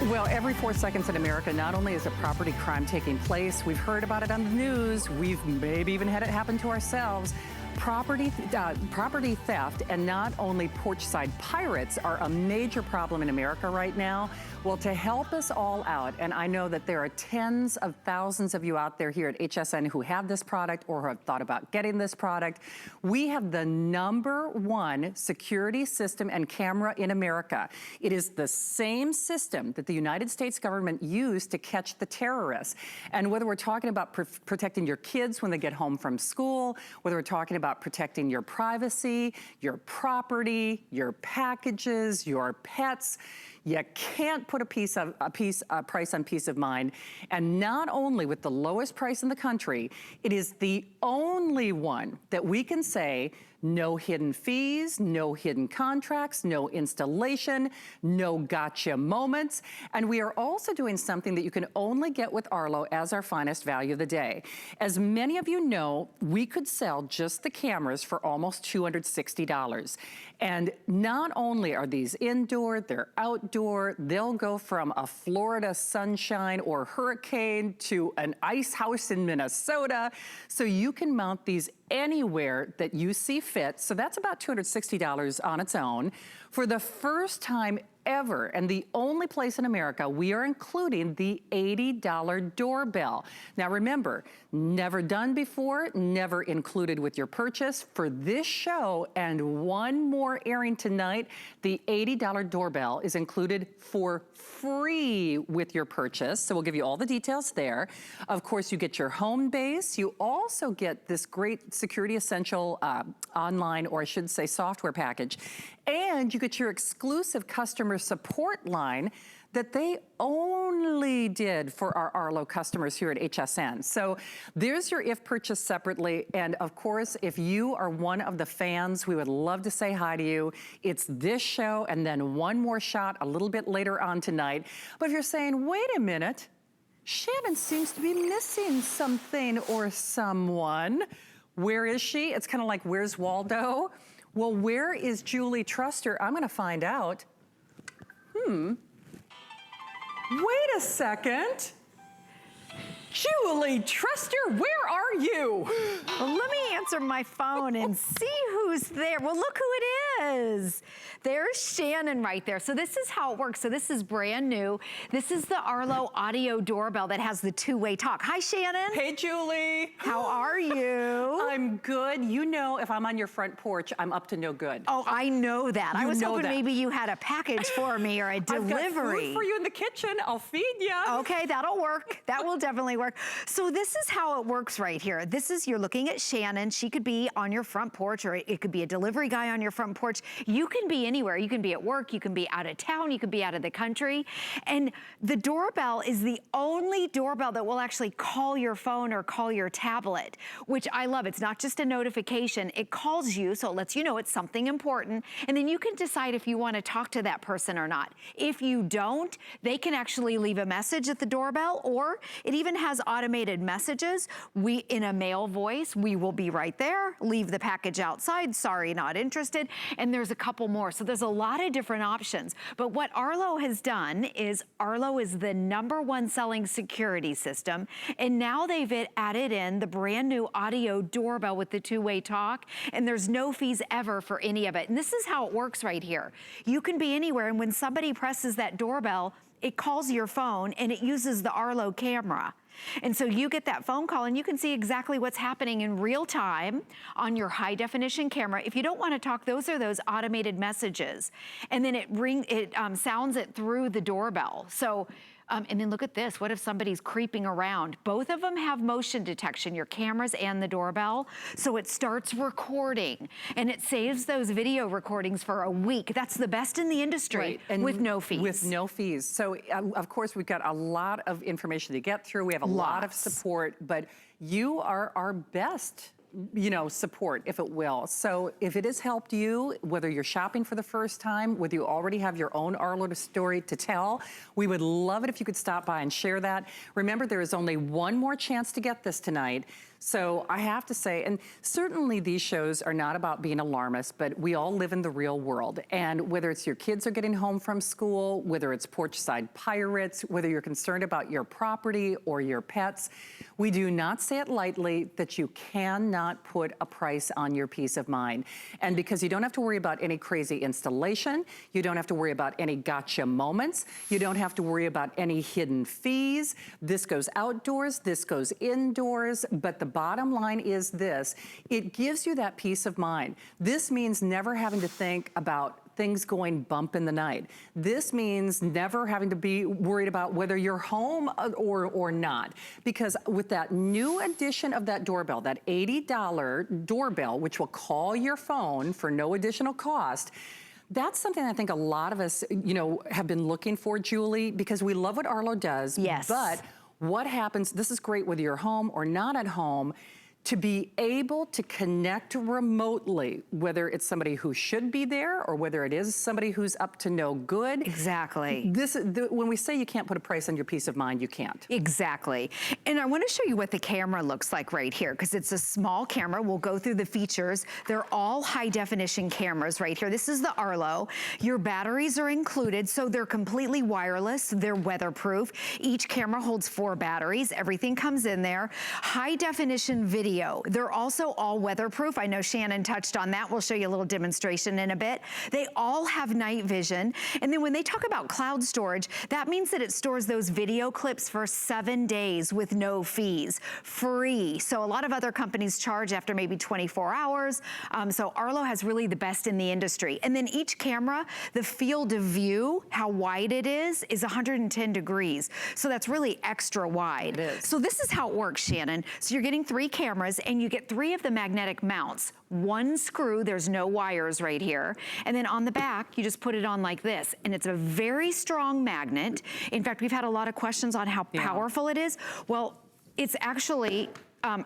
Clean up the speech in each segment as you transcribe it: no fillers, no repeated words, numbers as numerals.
Well, every 4 seconds in America, not only is a property crime taking place, we've heard about it on the news, we've maybe even had it happen to ourselves. Property theft and not only porch-side pirates are a major problem in America right now. Well, to help us all out, and I know that there are tens of thousands of you out there here at HSN who have this product or have thought about getting this product, we have the #1 security system and camera in America. It is the same system that the United States government used to catch the terrorists. And whether we're talking about protecting your kids when they get home from school, whether we're talking about protecting your privacy, your property, your packages, your pets, you can't put a price on peace of mind. And not only with the lowest price in the country, it is the only one that we can say no hidden fees, no hidden contracts, no installation, no gotcha moments. And we are also doing something that you can only get with Arlo as our finest value of the day. As many of you know, we could sell just the cameras for almost $260. And not only are these indoor, they're outdoor, they'll go from a Florida sunshine or hurricane to an ice house in Minnesota. So you can mount these anywhere that you see fit. So that's about $260 on its own. For the first time ever, and the only place in America, we are including the $80 doorbell. Now remember, never done before, never included with your purchase. For this show and one more airing tonight, the $80 doorbell is included for free with your purchase. So we'll give you all the details there. Of course, you get your home base. You also get this great security essential online, or I should say software package. And you get your exclusive customer support line that they only did for our Arlo customers here at HSN. So there's your if purchased separately. And of course, if you are one of the fans, we would love to say hi to you. It's this show and then one more shot a little bit later on tonight. But if you're saying, wait a minute, Shannon seems to be missing something or someone. Where is she? It's kind of like, where's Waldo? Well, where is Julie Truster? I'm gonna find out. Wait a second. Julie Truster, where are you? Well, let me answer my phone and see who's there. Well, look who it is. There's Shannon right there. So this is how it works. So this is brand new. This is the Arlo audio doorbell that has the two-way talk. Hi, Shannon. Hey, Julie. How are you? I'm good. You know, if I'm on your front porch, I'm up to no good. Oh, I know that. I was hoping that. Maybe you had a package for me or a delivery. I've got food for you in the kitchen. I'll feed you. Okay, that'll work. That will definitely work. So this is how it works right here. This is, you're looking at Shannon. She could be on your front porch, or it could be a delivery guy on your front porch. You can be anywhere. You can be at work. You can be out of town. You can be out of the country. And the doorbell is the only doorbell that will actually call your phone or call your tablet, which I love. It's not just a notification. It calls you, so it lets you know it's something important. And then you can decide if you want to talk to that person or not. If you don't, they can actually leave a message at the doorbell, or it even has automated messages. In a male voice, we will be right there. Leave the package outside. Sorry, not interested. And there's a couple more. So there's a lot of different options. But what Arlo has done is Arlo is the #1 selling security system. And now they've added in the brand new audio doorbell with the two-way talk. And there's no fees ever for any of it. And this is how it works right here. You can be anywhere. And when somebody presses that doorbell, it calls your phone and it uses the Arlo camera. And so you get that phone call and you can see exactly what's happening in real time on your high definition camera. If you don't want to talk, those are those automated messages. And then it sounds it through the doorbell. So, and then look at this. What if somebody's creeping around? Both of them have motion detection, your cameras and the doorbell. So it starts recording and it saves those video recordings for a week. That's the best in the industry, right. And with no fees. With no fees. So of course we've got a lot of information to get through. We have a lot of support, but you are our best support, if it will. So if it has helped you, whether you're shopping for the first time, whether you already have your own Arlo story to tell, we would love it if you could stop by and share that. Remember, there is only one more chance to get this tonight. So I have to say, and certainly these shows are not about being alarmist, but we all live in the real world. And whether it's your kids are getting home from school, whether it's porchside pirates, whether you're concerned about your property or your pets, we do not say it lightly that you cannot put a price on your peace of mind. And because you don't have to worry about any crazy installation, you don't have to worry about any gotcha moments, you don't have to worry about any hidden fees. This goes outdoors, this goes indoors, but the bottom line is this: it gives you that peace of mind. This means never having to think about things going bump in the night. This means never having to be worried about whether you're home or not. Because with that new addition of that doorbell, that $80 doorbell, which will call your phone for no additional cost, that's something I think a lot of us, have been looking for, Julie, because we love what Arlo does. Yes. But what happens, this is great whether you're home or not at home, to be able to connect remotely, whether it's somebody who should be there or whether it is somebody who's up to no good. Exactly. When we say you can't put a price on your peace of mind, you can't. Exactly. And I want to show you what the camera looks like right here, because it's a small camera. We'll go through the features. They're all high definition cameras right here. This is the Arlo. Your batteries are included, so they're completely wireless. They're weatherproof. Each camera holds 4 batteries. Everything comes in there. High definition video. They're also all weatherproof. I know Shannon touched on that. We'll show you a little demonstration in a bit. They all have night vision. And then when they talk about cloud storage, that means that it stores those video clips for 7 days with no fees, free. So a lot of other companies charge after maybe 24 hours. So Arlo has really the best in the industry. And then each camera, the field of view, how wide it is 110 degrees. So that's really extra wide. It is. So this is how it works, Shannon. So you're getting 3 cameras, and you get 3 of the magnetic mounts. 1 screw, there's no wires right here. And then on the back, you just put it on like this. And it's a very strong magnet. In fact, we've had a lot of questions on how powerful it is. Well, it's actually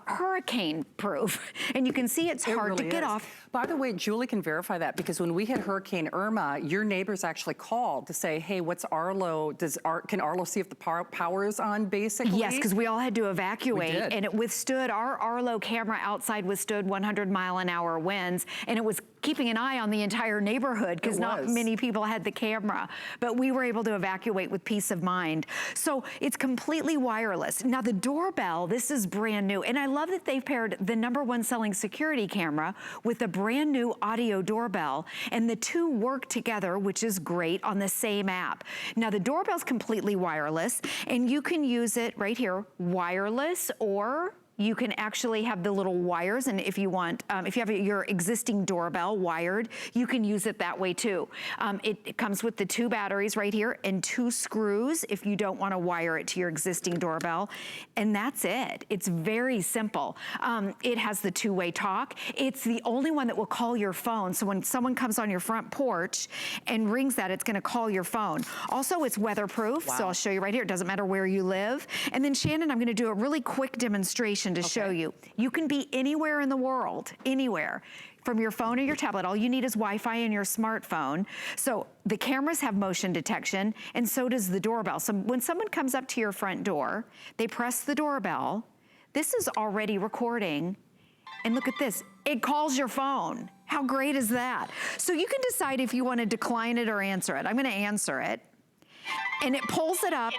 hurricane proof. And you can see it's hard to get off. By the way, Julie can verify that, because when we had Hurricane Irma, your neighbors actually called to say, hey, what's Arlo? Can Arlo see if the power is on, basically? Yes, because we all had to evacuate. We did. And it withstood, our Arlo camera outside withstood 100-mile-an-hour winds, and it was keeping an eye on the entire neighborhood because not many people had the camera. But we were able to evacuate with peace of mind. So it's completely wireless. Now the doorbell, this is brand new. And I love that they've paired the #1 selling security camera with a brand new audio doorbell, and the 2 work together, which is great, on the same app. Now the doorbell's completely wireless, and you can use it right here, wireless, or you can actually have the little wires, and if you want, if you have your existing doorbell wired, you can use it that way too. It comes with the 2 batteries right here and 2 screws if you don't want to wire it to your existing doorbell, and that's it. It's very simple. It has the 2-way talk. It's the only one that will call your phone, so when someone comes on your front porch and rings that, it's going to call your phone. Also, it's weatherproof, so I'll show you right here. It doesn't matter where you live. And then Shannon, I'm going to do a really quick demonstration to show you. You can be anywhere in the world, anywhere. From your phone or your tablet, all you need is Wi-Fi and your smartphone. So the cameras have motion detection, and so does the doorbell. So when someone comes up to your front door, they press the doorbell. This is already recording. And look at this, it calls your phone. How great is that? So you can decide if you want to decline it or answer it. I'm going to answer it. And it pulls it up.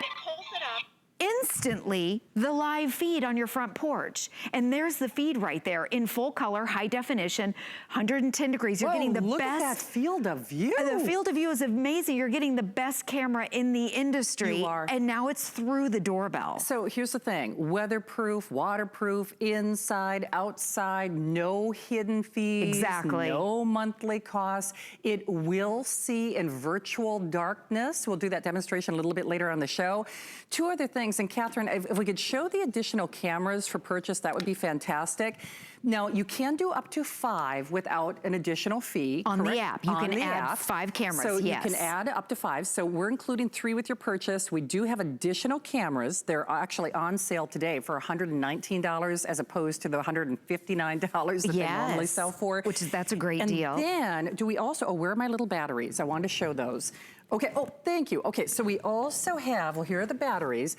Instantly, the live feed on your front porch. And there's the feed right there in full color, high definition, 110 degrees. You're getting the look best. Look at that field of view. The field of view is amazing. You're getting the best camera in the industry. You are. And now it's through the doorbell. So here's the thing, weatherproof, waterproof, inside, outside, no hidden fees. Exactly. No monthly costs. It will see in virtual darkness. We'll do that demonstration a little bit later on the show. 2 other things. And Catherine, if we could show the additional cameras for purchase, that would be fantastic. Now, you can do up to 5 without an additional fee. On correct? the app, you can add 5 cameras, So yes. you can add up to 5. So we're including 3 with your purchase. We do have additional cameras. They're actually on sale today for $119 as opposed to the $159 that they normally sell for. That's a great deal. And then, do we also, where are my little batteries? I wanted to show those. Okay, oh, thank you. Okay, so we also have, well, here are the batteries,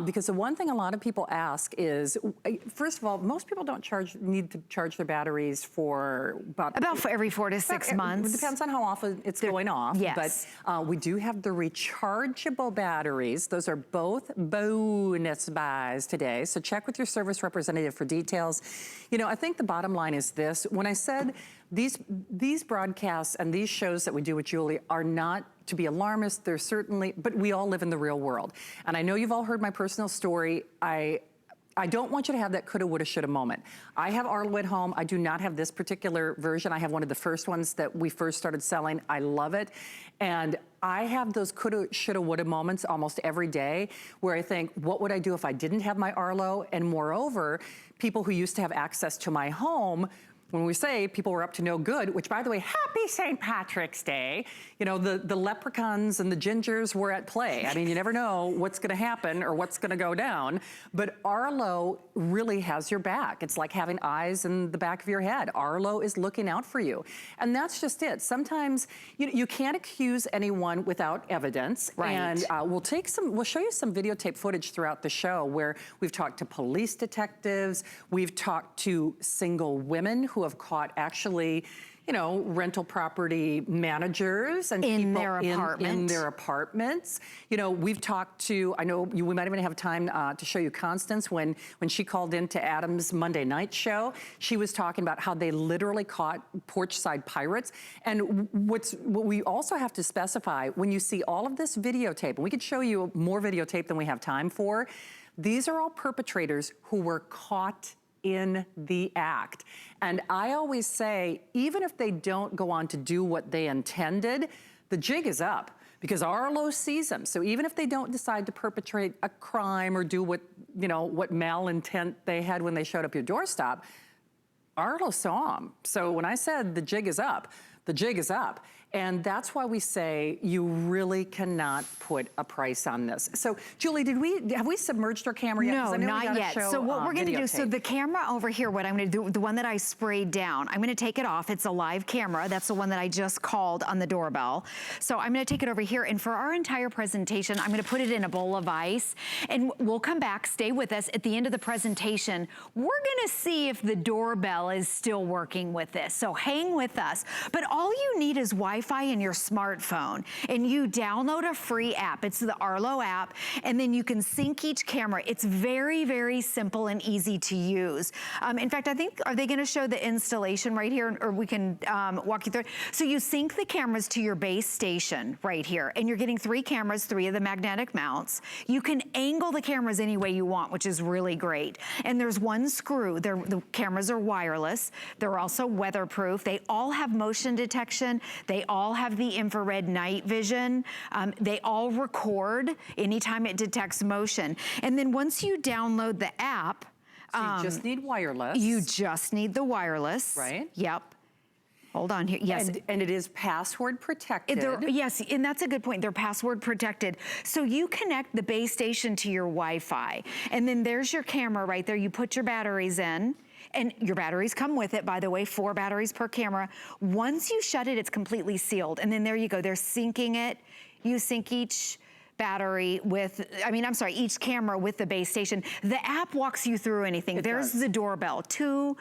because the one thing a lot of people ask is, first of all, most people don't need to charge their batteries for about for every 4 to 6 months. It depends on how often it's going off. Yes. But we do have the rechargeable batteries. Those are both bonus buys today. So check with your service representative for details. You know, I think the bottom line is this. When I said these broadcasts and these shows that we do with Julie are not to be alarmist, they're certainly, but we all live in the real world. And I know you've all heard my personal story. I don't want you to have that coulda, woulda, shoulda moment. I have Arlo at home. I do not have this particular version. I have one of the first ones that we first started selling. I love it. And I have those coulda, shoulda, woulda moments almost every day where I think, what would I do if I didn't have my Arlo? And moreover, people who used to have access to my home, when we say people were up to no good, which by the way, happy St. Patrick's Day, you know, the leprechauns and the gingers were at play. I mean, you never know what's gonna happen or what's gonna go down, but Arlo really has your back. It's like having eyes in the back of your head. Arlo is looking out for you. And that's just it. Sometimes you can't accuse anyone without evidence. Right. And we'll show you some videotape footage throughout the show where we've talked to police detectives, we've talked to single women who have caught actually, you know, rental property managers and in people their apartment. in their apartments. You know, we've talked to, I know we might even have time to show you Constance when she called into Adam's Monday night show. She was talking about how they literally caught porch-side pirates. And what we also have to specify, when you see all of this videotape, and we could show you more videotape than we have time for, these are all perpetrators who were caught in the act. And I always say, even if they don't go on to do what they intended, the jig is up because Arlo sees them. So even if they don't decide to perpetrate a crime or do what, you know, what malintent they had when they showed up your doorstep, Arlo saw them. So when I said the jig is up, the jig is up. And that's why we say you really cannot put a price on this. So, Julie, have we submerged our camera yet? No, not yet. So what we're gonna do, so the camera over here, what I'm gonna do, the one that I sprayed down, I'm gonna take it off. It's a live camera. That's the one that I just called on the doorbell. So I'm gonna take it over here, and for our entire presentation, I'm gonna put it in a bowl of ice, and we'll come back, stay with us. At the end of the presentation, we're gonna see if the doorbell is still working with this. So hang with us. But all you need is Wi-Fi in your smartphone, and you download a free app. It's the Arlo app, and then you can sync each camera. It's very, very simple and easy to use. In fact, I think, are they gonna show the installation right here, or we can walk you through it? So you sync the cameras to your base station right here, and you're getting 3 cameras, 3 of the magnetic mounts. You can angle the cameras any way you want, which is really great. And there's 1 screw. The cameras are wireless. They're also weatherproof. They all have motion detection. They all have the infrared night vision. They all record anytime it detects motion. And then once you download the app, so you just need wireless. You just need the wireless. Right. Yep. Hold on here, yes. And it is password protected. Yes, and that's a good point. They're password protected. So you connect the base station to your Wi-Fi, and then there's your camera right there. You put your batteries in, and your batteries come with it, by the way, 4 batteries per camera. Once you shut it, it's completely sealed. And then there you go, they're syncing it. You sync each battery with, each camera with the base station. The app walks you through anything. There's the doorbell, 2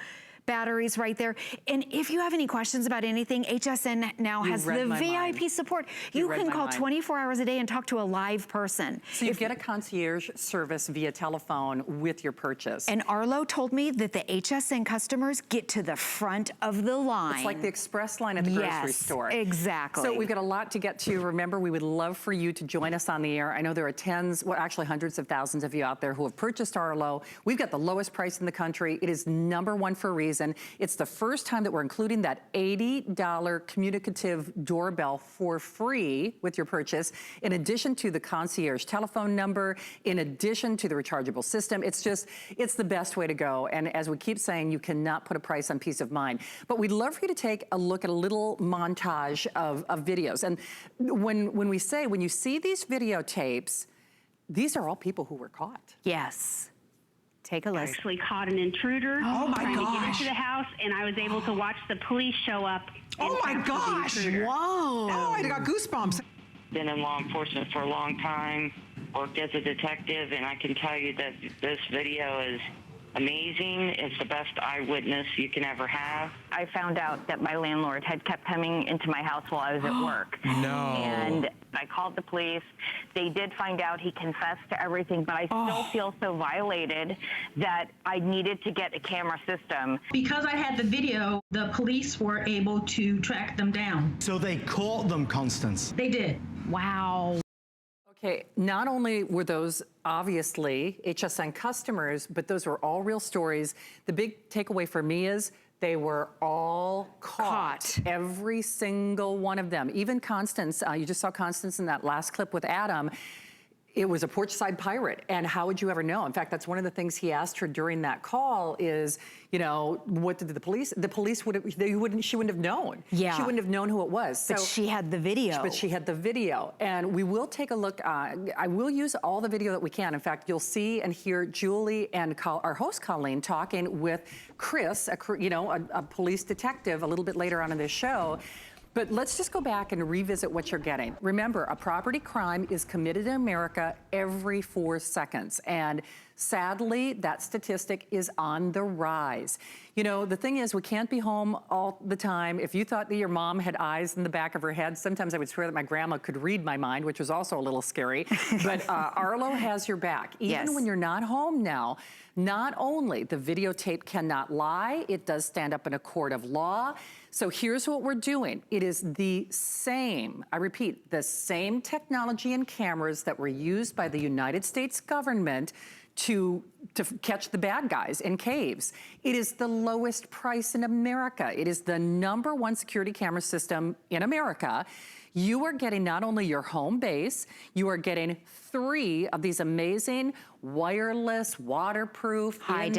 batteries right there. And if you have any questions about anything, HSN now has the VIP support. You can call 24 hours a day and talk to a live person. So you get a concierge service via telephone with your purchase. And Arlo told me that the HSN customers get to the front of the line. It's like the express line at the grocery store. Exactly. So we've got a lot to get to. Remember, we would love for you to join us on the air. I know there are actually hundreds of thousands of you out there who have purchased Arlo. We've got the lowest price in the country. It is #1 for a reason. It's the first time that we're including that $80 communicative doorbell for free with your purchase, in addition to the concierge telephone number, in addition to the rechargeable system. It's the best way to go. And as we keep saying, you cannot put a price on peace of mind. But we'd love for you to take a look at a little montage of videos. And when you see these videotapes, these are all people who were caught. Yes. Take a listen. Actually caught an intruder trying to get into the house, and I was able to watch the police show up. Oh my gosh! Whoa! Oh, I got goosebumps. been in law enforcement for a long time, worked as a detective, and I can tell you that this video is amazing. It's the best eyewitness you can ever have. I found out that my landlord had kept coming into my house while I was at work. No. And I called the police. They did find out he confessed to everything, but I still feel so violated that I needed to get a camera system. Because I had the video, the police were able to track them down. So they caught them, Constance? They did. Wow. Okay, not only were those obviously HSN customers, but those were all real stories. The big takeaway for me is they were all caught. Every single one of them. Even Constance, you just saw Constance in that last clip with Adam. It was a porch-side pirate, and how would you ever know? In fact, that's one of the things he asked her during that call is, you know, what did the police she wouldn't have known. Yeah. She wouldn't have known who it was. But she had the video. But she had the video, and we will take a look. I will use all the video that we can. In fact, you'll see and hear Julie and our host Colleen talking with Chris, a police detective, a little bit later on in this show. But let's just go back and revisit what you're getting. Remember, a property crime is committed in America every 4 seconds. And sadly, that statistic is on the rise. You know, the thing is, we can't be home all the time. If you thought that your mom had eyes in the back of her head, sometimes I would swear that my grandma could read my mind, which was also a little scary. But Arlo has your back. Even when you're not home now, not only the videotape cannot lie, it does stand up in a court of law. So here's what we're doing. It is the same, I repeat, the same technology and cameras that were used by the United States government to catch the bad guys in caves. It is the lowest price in America. It is the #1 security camera system in America. You are getting not only your home base, you are getting 3 of these amazing wireless, waterproof, high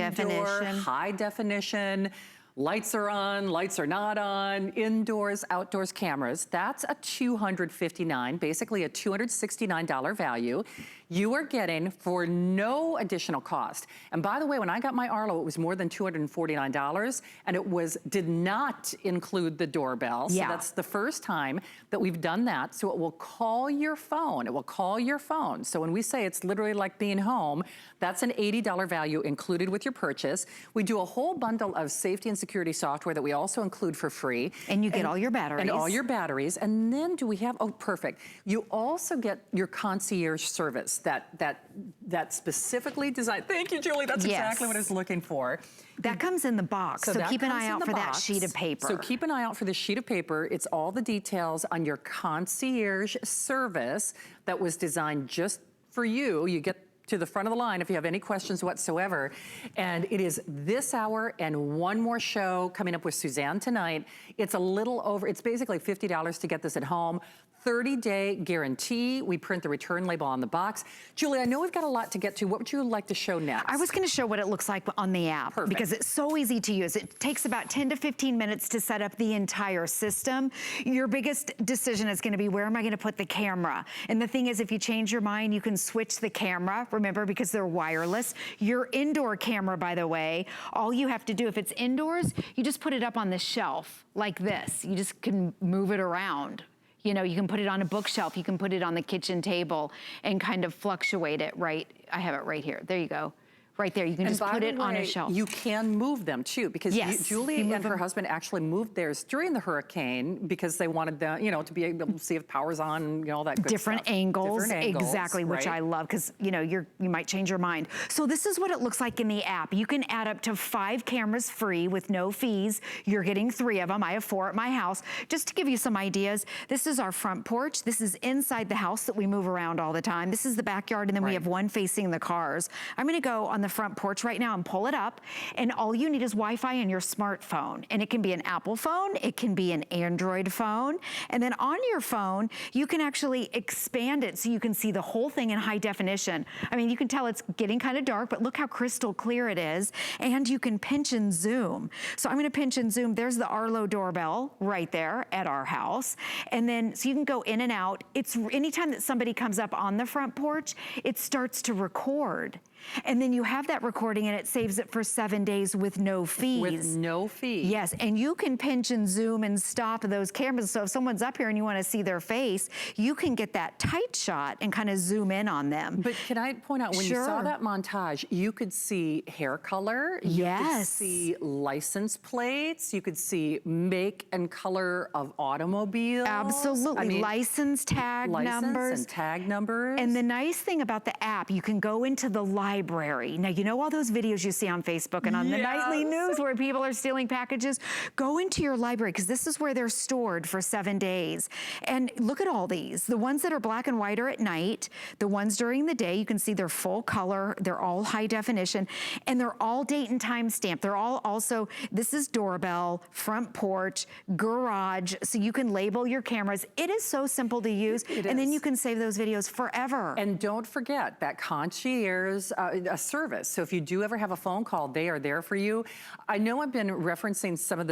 definition, lights are on, lights are not on, indoors, outdoors cameras. That's a $259, basically a $269 value. You are getting for no additional cost. And by the way, when I got my Arlo, it was more than $249, and it did not include the doorbell. So that's the first time that we've done that. So it will call your phone. It will call your phone. So when we say it's literally like being home, that's an $80 value included with your purchase. We do a whole bundle of safety and security software that we also include for free. And you get all your batteries. And all your batteries. And then do we have, oh, perfect. You also get your concierge service that specifically designed. Thank you, Julie. That's exactly what I was looking for. That comes in the box. So keep an eye out for that sheet of paper. So keep an eye out for the sheet of paper. It's all the details on your concierge service that was designed just for you. You get to the front of the line if you have any questions whatsoever. And it is this hour and one more show coming up with Suzanne tonight. It's a little over, it's basically $50 to get this at home. 30-day guarantee. We print the return label on the box. Julie, I know we've got a lot to get to. What would you like to show next? I was going to show what it looks like on the app because it's so easy to use. It takes about 10 to 15 minutes to set up the entire system. Your biggest decision is going to be, where am I going to put the camera? And the thing is, if you change your mind, you can switch the camera, remember, because they're wireless. Your indoor camera, by the way, all you have to do, if it's indoors, you just put it up on the shelf like this. You just can move it around. You know, you can put it on a bookshelf, you can put it on the kitchen table and kind of fluctuate it, right? I have it right here. There you go. Right there, you can just put it on a shelf. You can move them too, because Julie and her husband actually moved theirs during the hurricane because they wanted the, you know, to be able to see if power's on, you know, all that good Different stuff. angles, Different angles, exactly, which I love, because, you know, you might change your mind. So this is what it looks like in the app. You can add up to 5 cameras free with no fees. You're getting 3 of them. I have 4 at my house. Just to give you some ideas, this is our front porch. This is inside the house that we move around all the time. This is the backyard, and then we have one facing the cars. I'm gonna go on the front porch right now and pull it up, and all you need is Wi-Fi and your smartphone. And it can be an Apple phone, it can be an Android phone, and then on your phone, you can actually expand it so you can see the whole thing in high definition. I mean, you can tell it's getting kind of dark, but look how crystal clear it is, and you can pinch and zoom. So I'm gonna pinch and zoom. There's the Arlo doorbell right there at our house, and then, so you can go in and out. It's anytime that somebody comes up on the front porch, it starts to record. And then you have have that recording and it saves it for 7 days with no fees. With no fee. Yes, and you can pinch and zoom and stop those cameras. So if someone's up here and you want to see their face, you can get that tight shot and kind of zoom in on them. But can I point out, when you saw that montage, you could see hair color, you could see license plates, you could see make and color of automobiles. Absolutely, I mean, license tag numbers. And tag numbers. And the nice thing about the app, you can go into the library. Now, you know all those videos you see on Facebook and on the nightly news where people are stealing packages? Go into your library, because this is where they're stored for 7 days. And look at all these. The ones that are black and white are at night. The ones during the day, you can see they're full color. They're all high definition. And they're all date and time stamped. They're all also, this is doorbell, front porch, garage. So you can label your cameras. It is so simple to use. And then you can save those videos forever. And don't forget that concierge service. So if you do ever have a phone call, they are there for you. I know I've been referencing some of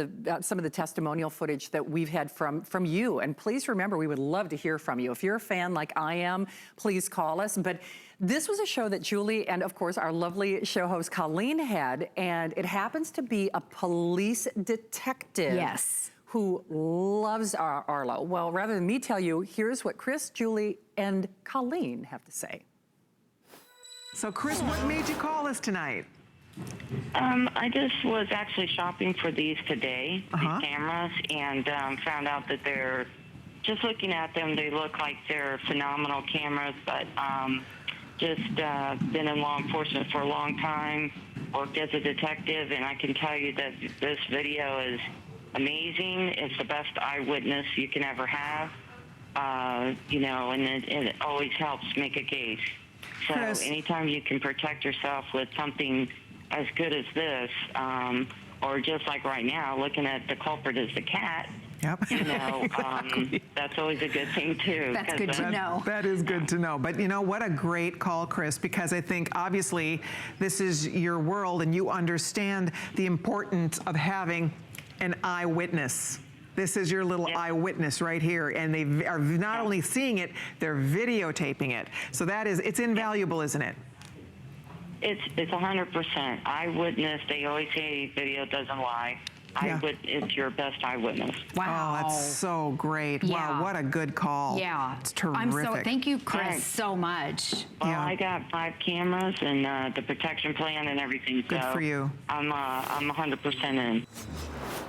the testimonial footage that we've had from you. And please remember, we would love to hear from you. If you're a fan like I am, please call us. But this was a show that Julie and, of course, our lovely show host Colleen had, and it happens to be a police detective. Yes. Who loves Arlo. Well, rather than me tell you, here's what Chris, Julie, and Colleen have to say. So, Chris, what made you call us tonight? I just was actually shopping for these today, these cameras, and found out that they're, just looking at them, they look like they're phenomenal cameras, but just been in law enforcement for a long time, worked as a detective, and I can tell you that this video is amazing. It's the best eyewitness you can ever have, you know, and it always helps make a case. So anytime you can protect yourself with something as good as this, or just like right now, looking at the culprit as the cat, you know, that's always a good thing too. That's good to know. That is good to know. But you know, what a great call, Chris, because I think obviously this is your world and you understand the importance of having an eyewitness. This is your little eyewitness right here, and they are not only seeing it, they're videotaping it. So that is, it's invaluable, isn't it? It's 100% eyewitness. They always say video doesn't lie. It's your best eyewitness. Wow. Oh, that's so great. Wow, what a good call. Yeah. It's terrific. I'm so, thank you, Chris, so much. Well, I got 5 cameras and the protection plan and everything. Good for you. I'm 100% in.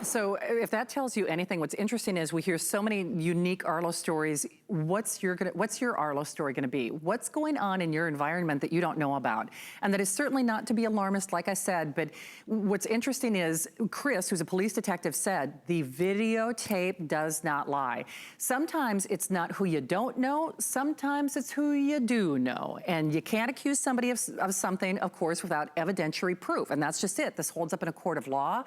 So if that tells you anything, what's interesting is we hear so many unique Arlo stories. What's your Arlo story gonna be? What's going on in your environment that you don't know about? And that is certainly not to be alarmist, like I said, but what's interesting is Chris, who's a police detective, said the videotape does not lie. Sometimes it's not who you don't know, sometimes it's who you do know. And you can't accuse somebody of something, of course, without evidentiary proof. And that's just it. This holds up in a court of law.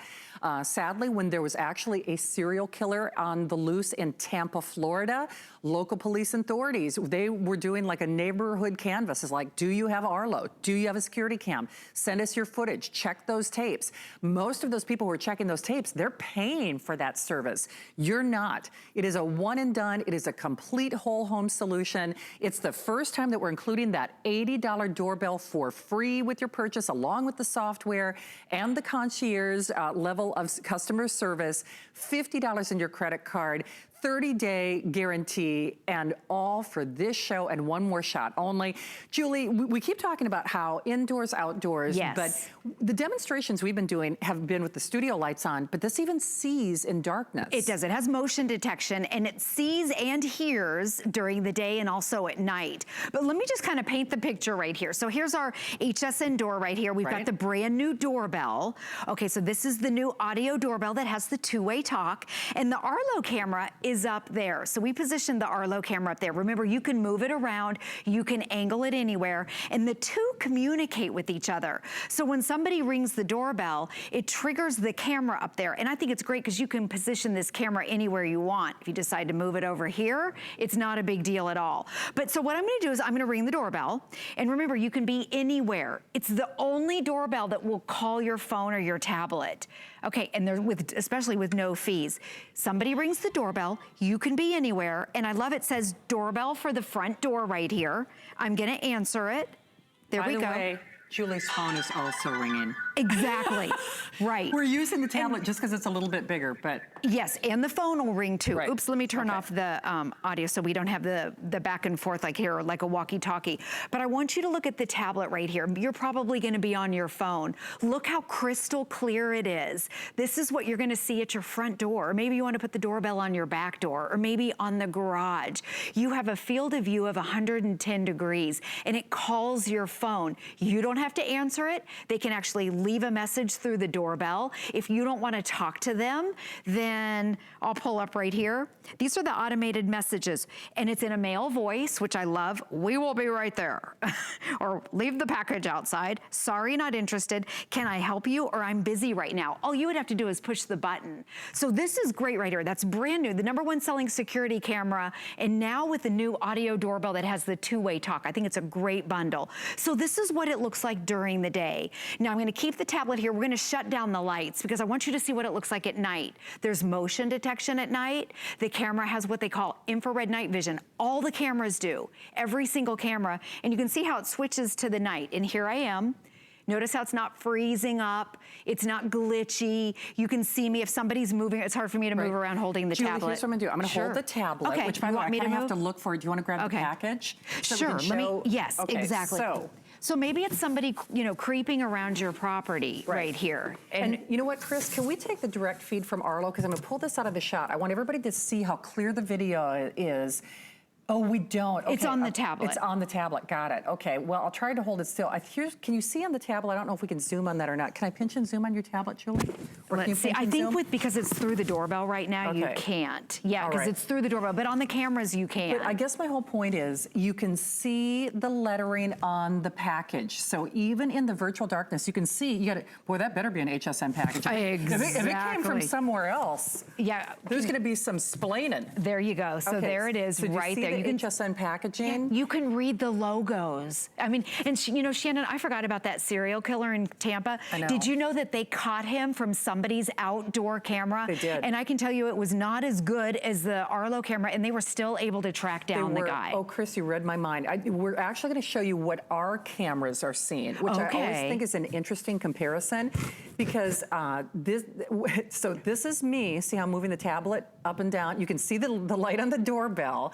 Sadly, when there was actually a serial killer on the loose in Tampa, Florida, local police authorities, they were doing like a neighborhood canvas. It's like, do you have Arlo? Do you have a security cam? Send us your footage, check those tapes. Most of those people who are checking those tapes, they're paying for that service. You're not. It is a one and done. It is a complete whole home solution. It's the first time that we're including that $80 doorbell for free with your purchase, along with the software and the concierge level of customer service, $50 in your credit card, 30-day guarantee, and all for this show and one more shot only. Julie, we keep talking about how indoors, outdoors, but the demonstrations we've been doing have been with the studio lights on, but this even sees in darkness. It does. It has motion detection, and it sees and hears during the day and also at night. But let me just kind of paint the picture right here. So here's our HSN door right here. We've got the brand new doorbell. Okay, so this is the new audio doorbell that has the two-way talk, and the Arlo camera is up there. So we positioned the Arlo camera up there. Remember, you can move it around, you can angle it anywhere, and the two communicate with each other. So when somebody rings the doorbell, it triggers the camera up there. And I think it's great because you can position this camera anywhere you want. If you decide to move it over here, it's not a big deal at all. But so what I'm gonna do is I'm gonna ring the doorbell. And remember, you can be anywhere. It's the only doorbell that will call your phone or your tablet. Okay, and they're especially with no fees. Somebody rings the doorbell, you can be anywhere, and I love it says doorbell for the front door right here. I'm gonna answer it. There we go. By the way, Julie's phone is also ringing. Exactly, right. We're using the tablet just because it's a little bit bigger, but. Yes, and the phone will ring too. Right. Oops, let me turn off the audio so we don't have the back and forth like here, like a walkie-talkie. But I want you to look at the tablet right here. You're probably gonna be on your phone. Look how crystal clear it is. This is what you're gonna see at your front door. Or maybe you wanna put the doorbell on your back door, or maybe on the garage. You have a field of view of 110 degrees, and it calls your phone. You don't have to answer it. They can actually leave a message through the doorbell. If you don't wanna talk to them, then I'll pull up right here. These are the automated messages, and it's in a male voice, which I love. We will be right there. Or leave the package outside. Sorry, not interested. Can I help you? Or I'm busy right now. All you would have to do is push the button. So this is great right here. That's brand new, the #1 selling security camera, and now with the new audio doorbell that has the two-way talk. I think it's a great bundle. So this is what it looks like during the day. Now I'm gonna keep the tablet here. We're gonna shut down the lights because I want you to see what it looks like at night. There's motion detection at night. The camera has what they call infrared night vision. All the cameras do, every single camera. And you can see how it switches to the night. And here I am. Notice how it's not freezing up. It's not glitchy. You can see me if somebody's moving. It's hard for me to move around holding the Julie, tablet. here's what I'm gonna do. I'm gonna hold the tablet, Okay. which by the way, I kinda have to look for it. Do you wanna grab the package? So sure, let me, yes, okay, exactly. So maybe it's somebody, you know, creeping around your property right here. And you know what, Chris, can we take the direct feed from Arlo? Because I'm gonna pull this out of the shot. I want everybody to see how clear the video is. Oh, we don't. Okay. It's on the tablet. It's on the tablet. Got it. Okay. Well, I'll try to hold it still. Can you see on the tablet? I don't know if we can zoom on that or not. Can I pinch and zoom on your tablet, Julie? Or Let's see. I think because it's through the doorbell right now, you can't. Yeah, because it's through the doorbell. But on the cameras, you can. But I guess my whole point is you can see the lettering on the package. So even in the virtual darkness, you can see. You got to. Boy, that better be an HSN package. Exactly. If it came from somewhere else, yeah, there's going to be some splaining. There you go. So there it is, right there. You can HSN packaging. You can read the logos. I mean, and you know, Shannon, I forgot about that serial killer in Tampa. I know. Did you know that they caught him from somebody's outdoor camera? They did. And I can tell you it was not as good as the Arlo camera, and they were still able to track down the guy. Oh, Chris, you read my mind. We're actually going to show you what our cameras are seeing, which I always think is an interesting comparison because this is me. See how I'm moving the tablet up and down? You can see the light on the doorbell.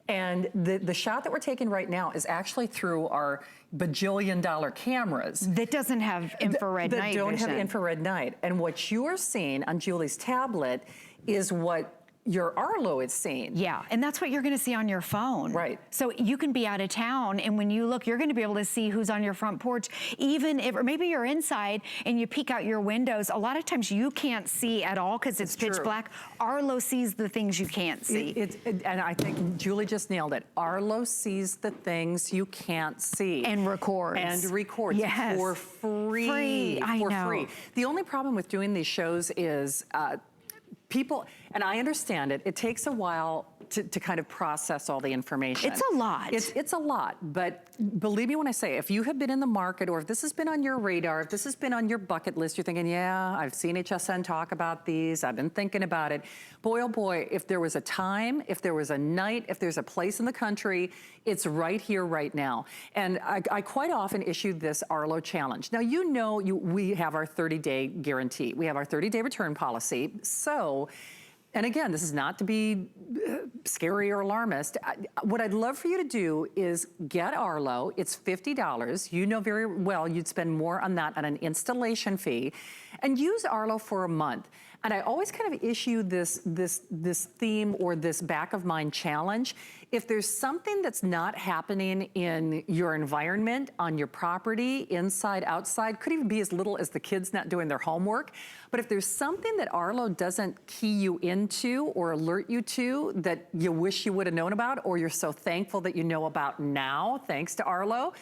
And the shot that we're taking right now is actually through our bajillion-dollar cameras. That doesn't have infrared night vision. That don't have infrared night. And what you're seeing on Julie's tablet is what your Arlo is seeing. Yeah, and that's what you're gonna see on your phone. Right. So you can be out of town, and when you look, you're gonna be able to see who's on your front porch, even if, or maybe you're inside and you peek out your windows. A lot of times you can't see at all because it's pitch black. Arlo sees the things you can't see. And I think Julie just nailed it. Arlo sees the things you can't see. And records. Yes. For free. I know. Free. The only problem with doing these shows is people, and I understand it, it takes a while to kind of process all the information. It's a lot. It's a lot, but believe me when I say, if you have been in the market or if this has been on your radar, if this has been on your bucket list, you're thinking, yeah, I've seen HSN talk about these, I've been thinking about it. Boy, oh boy, if there was a time, if there was a night, if there's a place in the country, it's right here, right now. And I quite often issue this Arlo challenge. Now, you know we have our 30-day guarantee. We have our 30-day return policy. So, and again, this is not to be scary or alarmist. What I'd love for you to do is get Arlo. It's $50. You know very well you'd spend more on that on an installation fee. And use Arlo for a month. And I always kind of issue this theme or this back of mind challenge. If there's something that's not happening in your environment, on your property, inside, outside, could even be as little as the kids not doing their homework. But if there's something that Arlo doesn't key you into or alert you to that you wish you would have known about, or you're so thankful that you know about now, thanks to Arlo,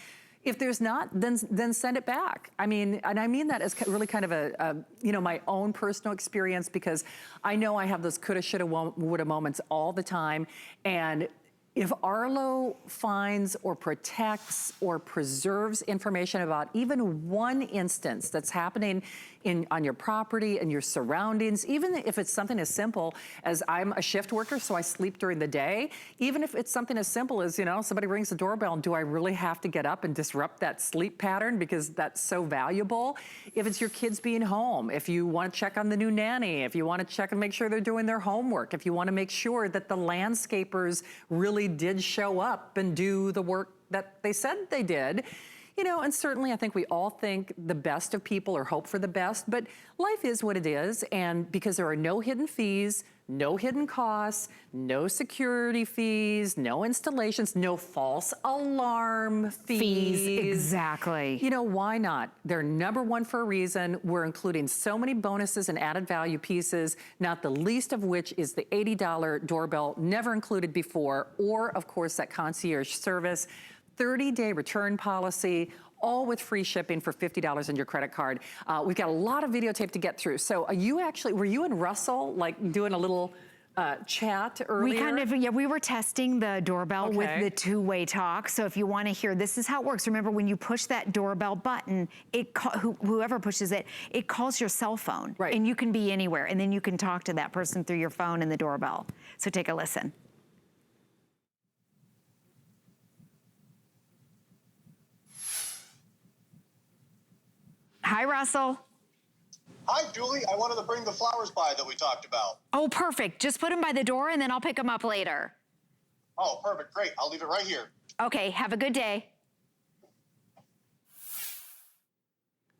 if there's not, then send it back. I mean, and I mean that as really kind of a my own personal experience, because I know I have those coulda, shoulda, woulda moments all the time. And if Arlo finds or protects or preserves information about even one instance that's happening on your property and your surroundings, even if it's something as simple as I'm a shift worker, so I sleep during the day, even if it's something as simple as, somebody rings the doorbell and do I really have to get up and disrupt that sleep pattern because that's so valuable? If it's your kids being home, if you want to check on the new nanny, if you want to check and make sure they're doing their homework, if you want to make sure that the landscapers really did show up and do the work that they said they did, and certainly I think we all think the best of people or hope for the best, but life is what it is. And because there are no hidden fees, no hidden costs, no security fees, no installations, no false alarm fees. Exactly. Why not? They're number one for a reason. We're including so many bonuses and added value pieces, not the least of which is the $80 doorbell, never included before, or of course that concierge service. 30-day return policy, all with free shipping for $50 on your credit card. We've got a lot of videotape to get through. So were you and Russell like doing a little chat earlier? We were testing the doorbell with the two-way talk. So if you want to hear, this is how it works. Remember, when you push that doorbell button, whoever pushes it, it calls your cell phone. Right. And you can be anywhere. And then you can talk to that person through your phone and the doorbell. So take a listen. Hi, Russell. Hi, Julie. I wanted to bring the flowers by that we talked about. Oh, perfect. Just put them by the door and then I'll pick them up later. Oh, perfect. Great. I'll leave it right here. Okay. Have a good day.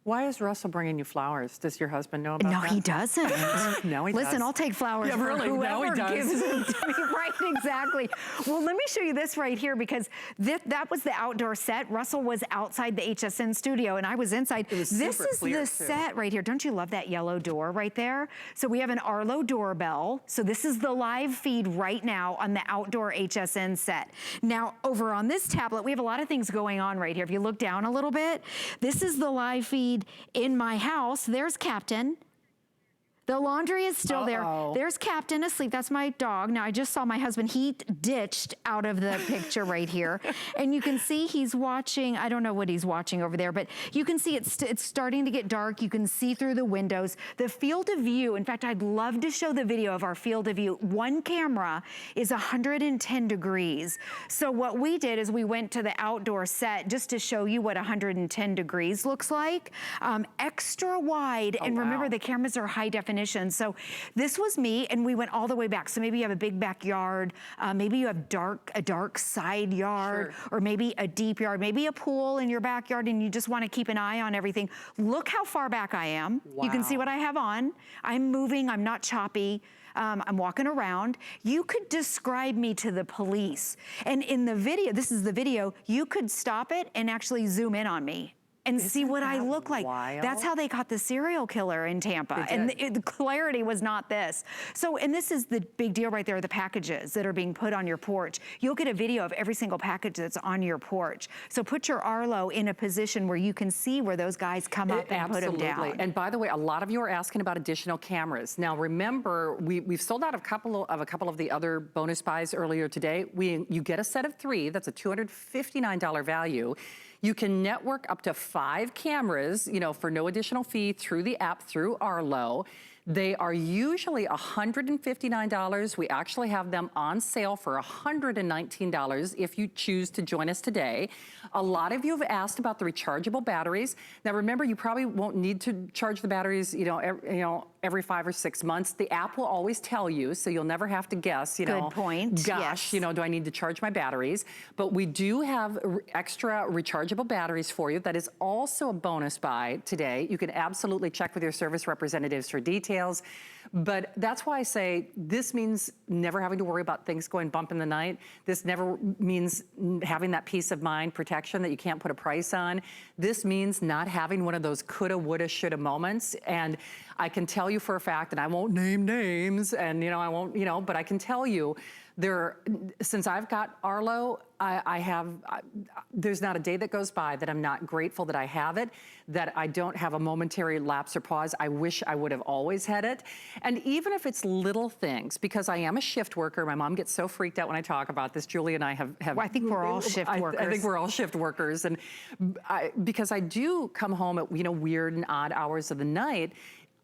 Why is Russell bringing you flowers? Does your husband know about that? No, he doesn't. No, he does. Listen, I'll take flowers Yeah, for really? No, he whoever does. gives them to me. Right, exactly. Well, let me show you this right here because that was the outdoor set. Russell was outside the HSN studio and I was inside. It was this super is clear, the too. set right here. Don't you love that yellow door right there? So we have an Arlo doorbell. So this is the live feed right now on the outdoor HSN set. Now, over on this tablet, we have a lot of things going on right here. If you look down a little bit, this is the live feed in my house. There's Captain. The laundry is still there. There's Captain asleep. That's my dog. Now, I just saw my husband. He ditched out of the picture right here. And you can see he's watching. I don't know what he's watching over there, but you can see it's starting to get dark. You can see through the windows. The field of view, in fact, I'd love to show the video of our field of view. One camera is 110 degrees. So what we did is we went to the outdoor set just to show you what 110 degrees looks like. Extra wide. And remember, the cameras are high definition. So this was me, and we went all the way back. So maybe you have a big backyard, maybe you have a dark side yard, or maybe a deep yard, maybe a pool in your backyard, and you just want to keep an eye on everything. Look how far back I am. You can see what I have on. I'm moving, I'm not choppy. I'm walking around. You could describe me to the police. And in the video, this is the video, you could stop it and actually zoom in on me and see what I look like. That's how they caught the serial killer in Tampa. And the clarity was not this. So, and this is the big deal right there, the packages that are being put on your porch. You'll get a video of every single package that's on your porch. So put your Arlo in a position where you can see where those guys come up and put them down. And by the way, a lot of you are asking about additional cameras. Now remember, we've sold out a couple of the other bonus buys earlier today. You get a set of 3, that's a $259 value. You can network up to 5 cameras, for no additional fee through the app, through Arlo. They are usually $159. We actually have them on sale for $119 if you choose to join us today. A lot of you have asked about the rechargeable batteries. Now remember, you probably won't need to charge the batteries, every 5 or 6 months. The app will always tell you, so you'll never have to guess, Good point. Gosh, yes. Do I need to charge my batteries? But we do have extra rechargeable batteries for you. That is also a bonus buy today. You can absolutely check with your service representatives for details. But that's why I say this means never having to worry about things going bump in the night. This never means having that peace of mind protection that you can't put a price on. This means not having one of those coulda, woulda, shoulda moments. And I can tell you for a fact, and I won't name names, and I won't, but I can tell you Since I've got Arlo, there's not a day that goes by that I'm not grateful that I have it, that I don't have a momentary lapse or pause. I wish I would have always had it. And even if it's little things, because I am a shift worker, my mom gets so freaked out when I talk about this. Julie and I have well, I think we're all shift workers. I think we're all shift workers. And because I do come home at, weird and odd hours of the night,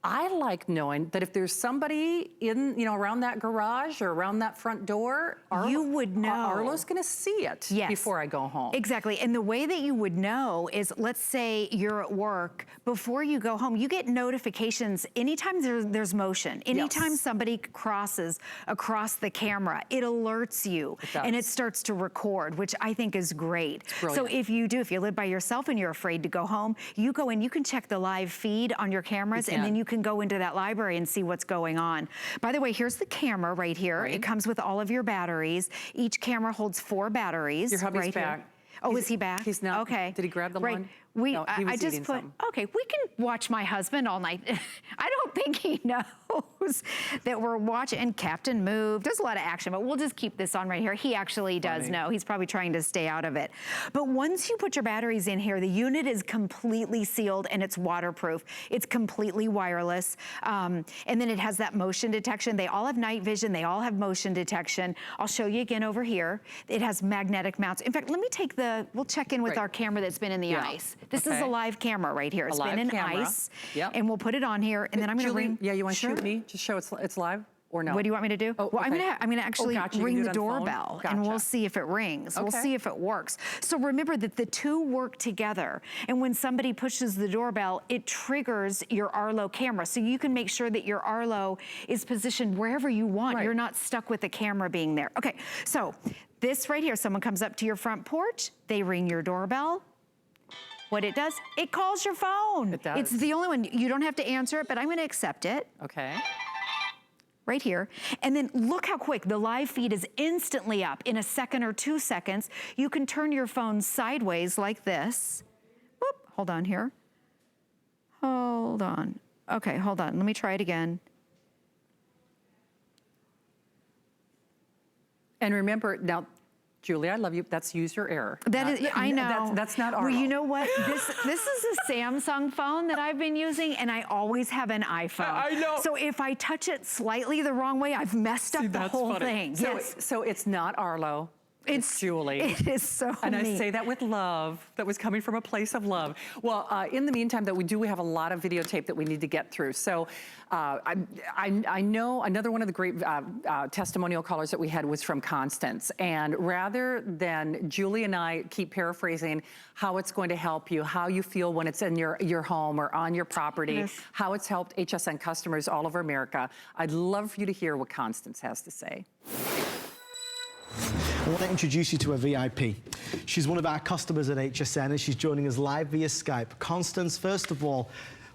I like knowing that if there's somebody in, around that garage or around that front door, you would know. Arlo's gonna see it before I go home. Exactly, and the way that you would know is, let's say you're at work, before you go home, you get notifications anytime there's motion, anytime somebody crosses across the camera, it alerts you, and it starts to record, which I think is great. So if you live by yourself and you're afraid to go home, you go in, you can check the live feed on your cameras, and then you can go into that library and see what's going on. By the way, here's the camera right here. It comes with all of your batteries. Each camera holds 4 batteries. Your hubby's back. Here. Oh, is he back? He's not. Okay. Did he grab the one? No, I just put, okay, we can watch my husband all night. I don't think he knows that we're watching, and Captain moved. There's a lot of action, but we'll just keep this on right here. He actually does know. He's probably trying to stay out of it. But once you put your batteries in here, the unit is completely sealed and it's waterproof. It's completely wireless. And then it has that motion detection. They all have night vision. They all have motion detection. I'll show you again over here. It has magnetic mounts. In fact, let me take we'll check in with our camera that's been in the ice. This is a live camera right here. It's been in ice. And we'll put it on here, and then I'm gonna ring. Yeah, you want to shoot me? Just show it's live, or no? What do you want me to do? Well, I'm gonna actually ring the doorbell, and we'll see if it rings. We'll see if it works. So remember that the two work together, and when somebody pushes the doorbell, it triggers your Arlo camera. So you can make sure that your Arlo is positioned wherever you want. You're not stuck with the camera being there. Okay, so this right here, someone comes up to your front porch, they ring your doorbell. What it does, it calls your phone. It does. It's the only one. You don't have to answer it, but I'm gonna accept it. Okay. Right here. And then look how quick, the live feed is instantly up in a second or 2 seconds. You can turn your phone sideways like this. Whoop, hold on here. Hold on. Okay, hold on, let me try it again. And remember, now, Julie, I love you. That's use your error. I know. That's not Arlo. Well, you know what? This is a Samsung phone that I've been using, and I always have an iPhone. I know. So if I touch it slightly the wrong way, I've messed up the whole thing. So it's not Arlo. It's Julie. It is so And neat. I say that with love. That was coming from a place of love. Well, in the meantime, we have a lot of videotape that we need to get through. So I know another one of the great testimonial callers that we had was from Constance. And rather than Julie and I keep paraphrasing how it's going to help you, how you feel when it's in your home or on your property, how it's helped HSN customers all over America, I'd love for you to hear what Constance has to say. I want to introduce you to a VIP. She's one of our customers at HSN, and she's joining us live via Skype. Constance, first of all,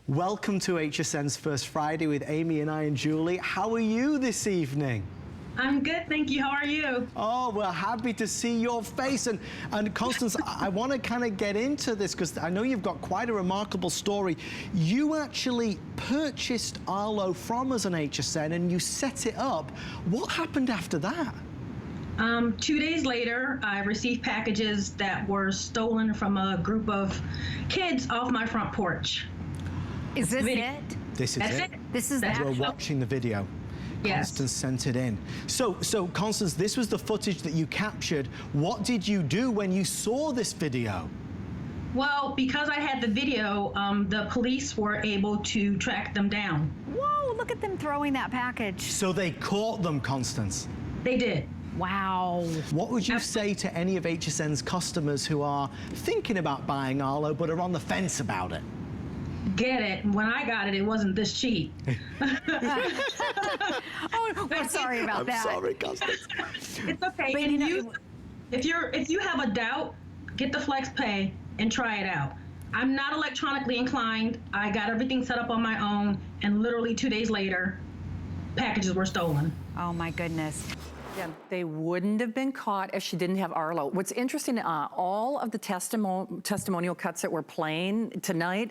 welcome to HSN's First Friday with Amy and I and Julie. How are you this evening? I'm good, thank you. How are you? Oh, we're happy to see your face. And Constance, I want to kind of get into this because I know you've got quite a remarkable story. You actually purchased Arlo from us on HSN and you set it up. What happened after that? 2 days later, I received packages that were stolen from a group of kids off my front porch. Is this it? This is it. This is We're watching the video. Yes. Constance sent it in. So Constance, this was the footage that you captured. What did you do when you saw this video? Well, because I had the video, the police were able to track them down. Whoa, look at them throwing that package. So they caught them, Constance? They did. Wow. What would you say to any of HSN's customers who are thinking about buying Arlo but are on the fence about it? Get it. When I got it, it wasn't this cheap. Oh, we're sorry about that. I'm sorry, Constance. It's okay. But And if you have a doubt, get the Flex Pay and try it out. I'm not electronically inclined. I got everything set up on my own, and literally 2 days later, packages were stolen. Oh my goodness. Yeah, they wouldn't have been caught if she didn't have Arlo. What's interesting, all of the testimonial cuts that we're playing tonight,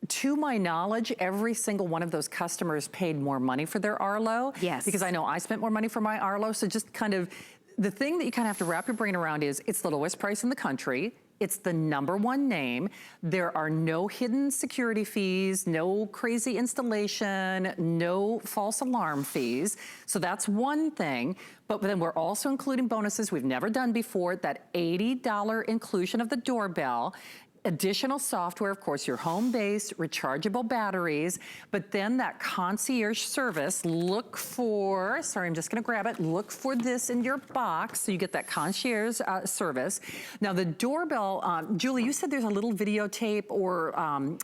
to my knowledge, every single one of those customers paid more money for their Arlo. Yes. Because I know I spent more money for my Arlo. So just kind of, the thing that you kind of have to wrap your brain around is it's the lowest price in the country. It's the #1 name. There are no hidden security fees, no crazy installation, no false alarm fees. So that's one thing. But then we're also including bonuses we've never done before, that $80 inclusion of the doorbell. Additional software, of course, your home-based rechargeable batteries, but then that concierge service, look for, sorry, I'm just gonna grab it, look for this in your box, so you get that concierge service. Now the doorbell, Julie, you said there's a little videotape or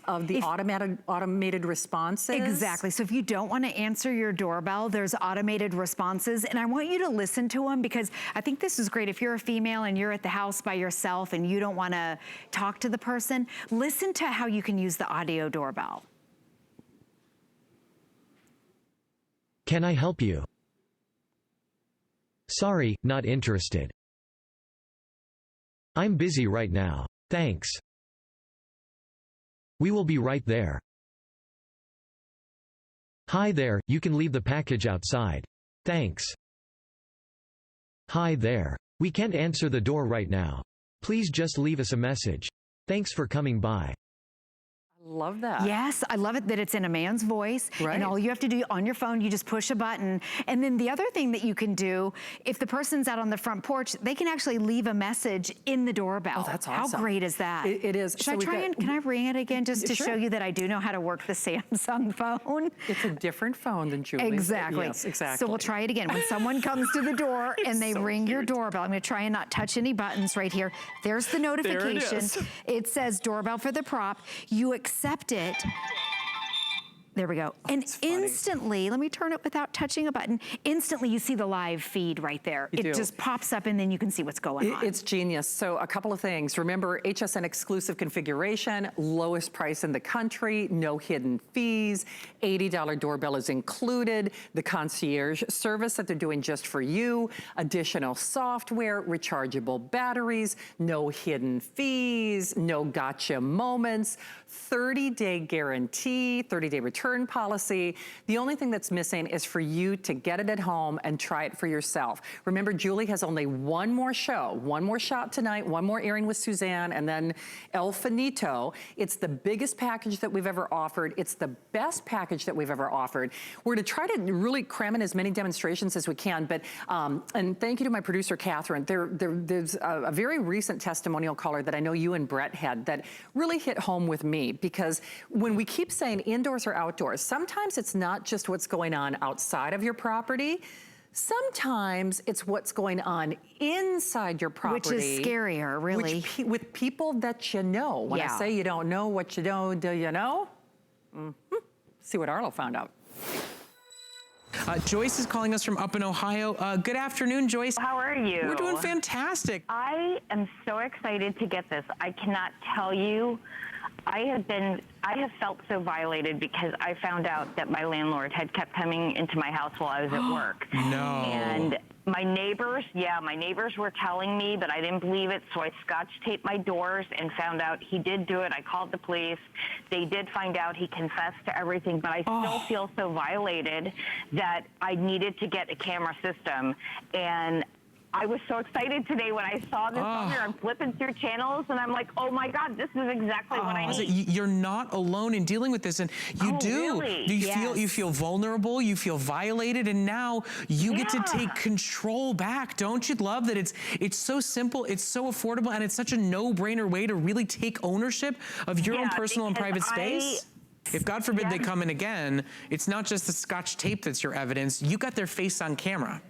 of the automated responses? Exactly, so if you don't wanna answer your doorbell, there's automated responses, and I want you to listen to them because I think this is great. If you're a female and you're at the house by yourself and you don't wanna talk to the person, listen to how you can use the audio doorbell. Can I help you? Sorry, not interested. I'm busy right now. Thanks. We will be right there. Hi there, you can leave the package outside. Thanks. Hi there. We can't answer the door right now. Please just leave us a message. Thanks for coming by. Love that. Yes, I love it that it's in a man's voice. Right. And all you have to do on your phone, you just push a button. And then the other thing that you can do, if the person's out on the front porch, they can actually leave a message in the doorbell. Oh, that's awesome. How great is that? It is. Should I try and, can I ring it again just to show you that I do know how to work the Samsung phone? It's a different phone than Julie's. Exactly. Yes, exactly. So we'll try it again. When someone comes to the door and they ring your doorbell, I'm gonna try and not touch any buttons right here. There's the notification. It says doorbell for the prop. You accept it. There we go. And instantly, let me turn it without touching a button. Instantly, you see the live feed right there. It just pops up and then you can see what's going on. It's genius. So a couple of things. Remember, HSN exclusive configuration, lowest price in the country, no hidden fees, $80 doorbell is included, the concierge service that they're doing just for you, additional software, rechargeable batteries, no hidden fees, no gotcha moments, 30-day guarantee, 30-day return policy. The only thing that's missing is for you to get it at home and try it for yourself. Remember, Julie has only one more show, one more shot tonight, one more airing with Suzanne, and then El Finito. It's the biggest package that we've ever offered. It's the best package that we've ever offered. We're gonna try to really cram in as many demonstrations as we can, but, and thank you to my producer, Catherine. There's a very recent testimonial caller that I know you and Brett had that really hit home with me, because when we keep saying indoors or outdoors, sometimes it's not just what's going on outside of your property. Sometimes it's what's going on inside your property. Which is scarier, really. With people that you know. When I say you don't know what you know, do you know? See what Arlo found out. Joyce is calling us from up in Ohio. Good afternoon, Joyce. How are you? We're doing fantastic. I am so excited to get this. I cannot tell you. I have felt so violated because I found out that my landlord had kept coming into my house while I was at work. No. And my neighbors were telling me, but I didn't believe it, so I scotch taped my doors and found out he did do it. I called the police. They did find out he confessed to everything, but I still feel so violated that I needed to get a camera system. And I was so excited today when I saw this on here. I'm flipping through channels and I'm like, oh my God, this is exactly what I need. You're not alone in dealing with this, and you do. Really? You feel vulnerable, you feel violated, and now you get to take control back. Don't you love that it's so simple, it's so affordable, and it's such a no-brainer way to really take ownership of your own personal and private space? If God forbid they come in again, it's not just the scotch tape that's your evidence. You got their face on camera.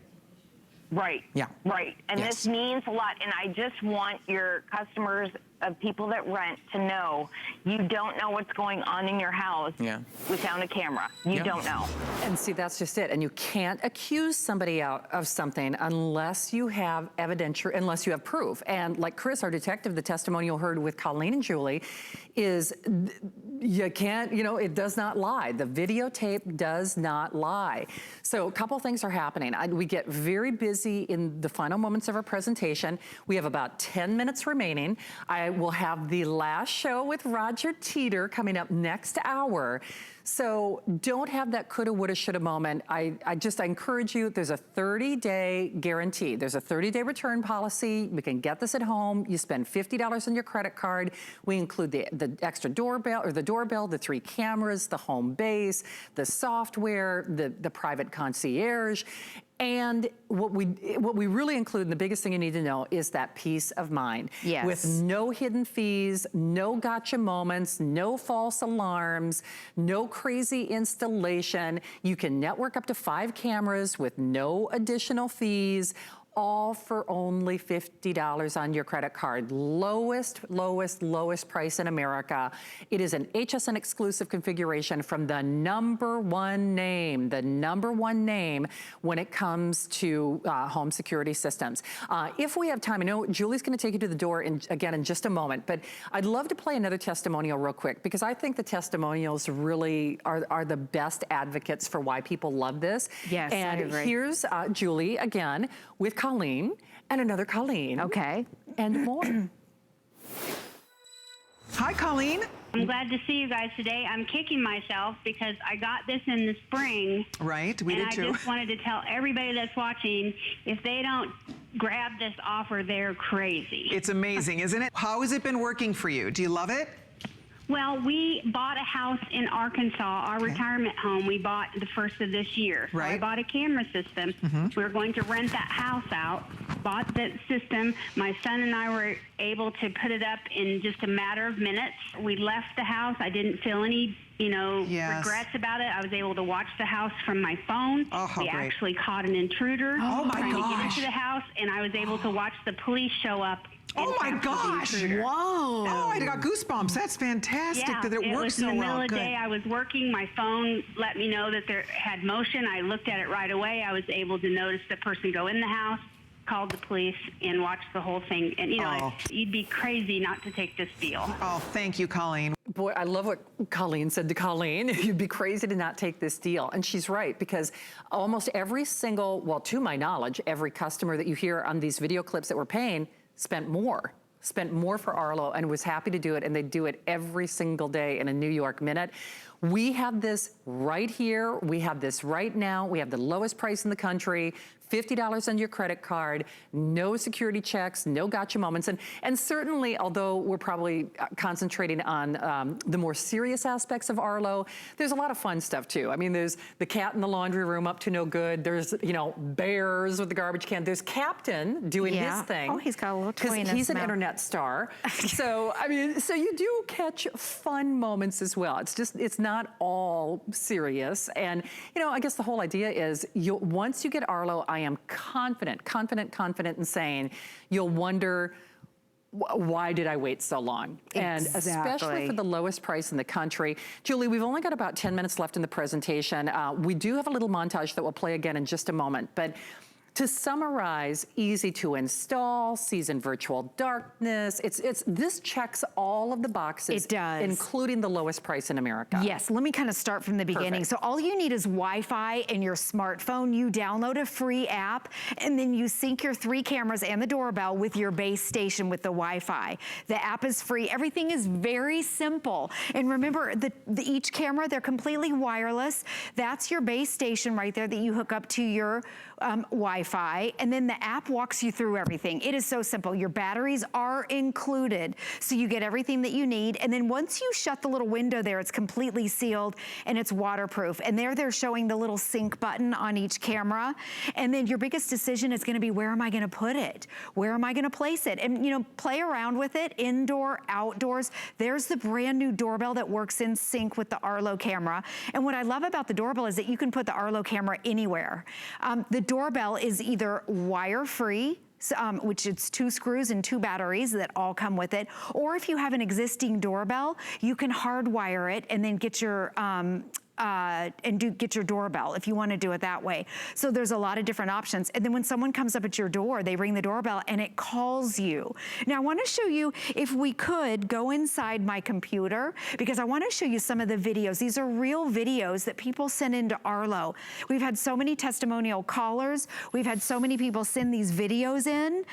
Right. Yeah. Right. And this means a lot. And I just want your customers of people that rent to know you don't know what's going on in your house without a camera. You don't know. And see, that's just it. And you can't accuse somebody out of something unless you have evidence, unless you have proof. And like Chris, our detective, the testimonial heard with Colleen and Julie, is you can't, you know, it does not lie. The videotape does not lie. So a couple things are happening. We get very busy in the final moments of our presentation. We have about 10 minutes remaining. I will have the last show with Roger Teeter coming up next hour. So don't have that coulda, woulda, shoulda moment. I encourage you, there's a 30-day guarantee. There's a 30-day return policy. We can get this at home. You spend $50 on your credit card. We include the extra doorbell, or the doorbell, the 3 cameras, the home base, the software, the private concierge. And what we really include, and the biggest thing you need to know, is that peace of mind. Yes. With no hidden fees, no gotcha moments, no false alarms, no crazy installation. You can network up to 5 cameras with no additional fees, all for only $50 on your credit card. Lowest price in America. It is an HSN exclusive configuration from the number one name when it comes to home security systems. If we have time, I know Julie's gonna take you to the door again in just a moment, but I'd love to play another testimonial real quick, because I think the testimonials really are the best advocates for why people love this. Yes, and I agree. Here's Julie again with Colleen and another Colleen. Okay. And more. Hi, Colleen. I'm glad to see you guys today. I'm kicking myself because I got this in the spring. Right, we did too. And I just wanted to tell everybody that's watching, if they don't grab this offer, they're crazy. It's amazing, isn't it? How has it been working for you? Do you love it? Well, we bought a house in Arkansas, our retirement home. We bought the first of this year. So Right. I bought a camera system. We were going to rent that house out, bought the system. My son and I were able to put it up in just a matter of minutes. We left the house. I didn't feel any, regrets about it. I was able to watch the house from my phone. Oh, how we great. actually caught an intruder trying to get into the house, and I was able to watch the police show up. Oh my gosh! Whoa! Oh, I got goosebumps. That's fantastic that it works so well. In the middle of the Good. day, I was working. My phone let me know that there had motion. I looked at it right away. I was able to notice the person go in the house, called the police, and watched the whole thing. And you'd be crazy not to take this deal. Oh, thank you, Colleen. Boy, I love what Colleen said to Colleen. You'd be crazy to not take this deal. And she's right, because almost every single, well, to my knowledge, every customer that you hear on these video clips that we're paying spent more for Arlo and was happy to do it, and they do it every single day in a New York minute. We have this right here. We have this right now. We have the lowest price in the country. $50 on your credit card, no security checks, no gotcha moments. And certainly, although we're probably concentrating on the more serious aspects of Arlo, there's a lot of fun stuff too. I mean, there's the cat in the laundry room up to no good. There's, bears with the garbage can. There's Captain doing his thing. Oh, he's got a little toy in his he's an mouth. internet star. So, I mean, so you do catch fun moments as well. It's not all serious. And, I guess the whole idea is once you get Arlo, I am confident in saying you'll wonder, why did I wait so long? Exactly. And especially for the lowest price in the country. Julie, we've only got about 10 minutes left in the presentation. We do have a little montage that we'll play again in just a moment, but to summarize, easy to install, sees in virtual darkness. This checks all of the boxes. It does. Including the lowest price in America. Yes, let me kind of start from the beginning. Perfect. So all you need is Wi-Fi and your smartphone. You download a free app, and then you sync your 3 cameras and the doorbell with your base station with the Wi-Fi. The app is free. Everything is very simple. And remember, each camera, they're completely wireless. That's your base station right there that you hook up to your Wi-Fi, and then the app walks you through everything. It is so simple. Your batteries are included, so you get everything that you need. And then once you shut the little window there, it's completely sealed and it's waterproof. And they're showing the little sync button on each camera. And then your biggest decision is gonna be, where am I gonna put it? Where am I gonna place it? And play around with it, indoor, outdoors. There's the brand new doorbell that works in sync with the Arlo camera. And what I love about the doorbell is that you can put the Arlo camera anywhere. The doorbell is either wire-free, which it's 2 screws and 2 batteries that all come with it. Or if you have an existing doorbell, you can hardwire it and then get your get your doorbell if you want to do it that way. So there's a lot of different options. And then when someone comes up at your door, they ring the doorbell and it calls you. Now I want to show you, if we could go inside my computer, because I want to show you some of the videos. These are real videos that people send into Arlo. We've had so many testimonial callers. We've had so many people send these videos in.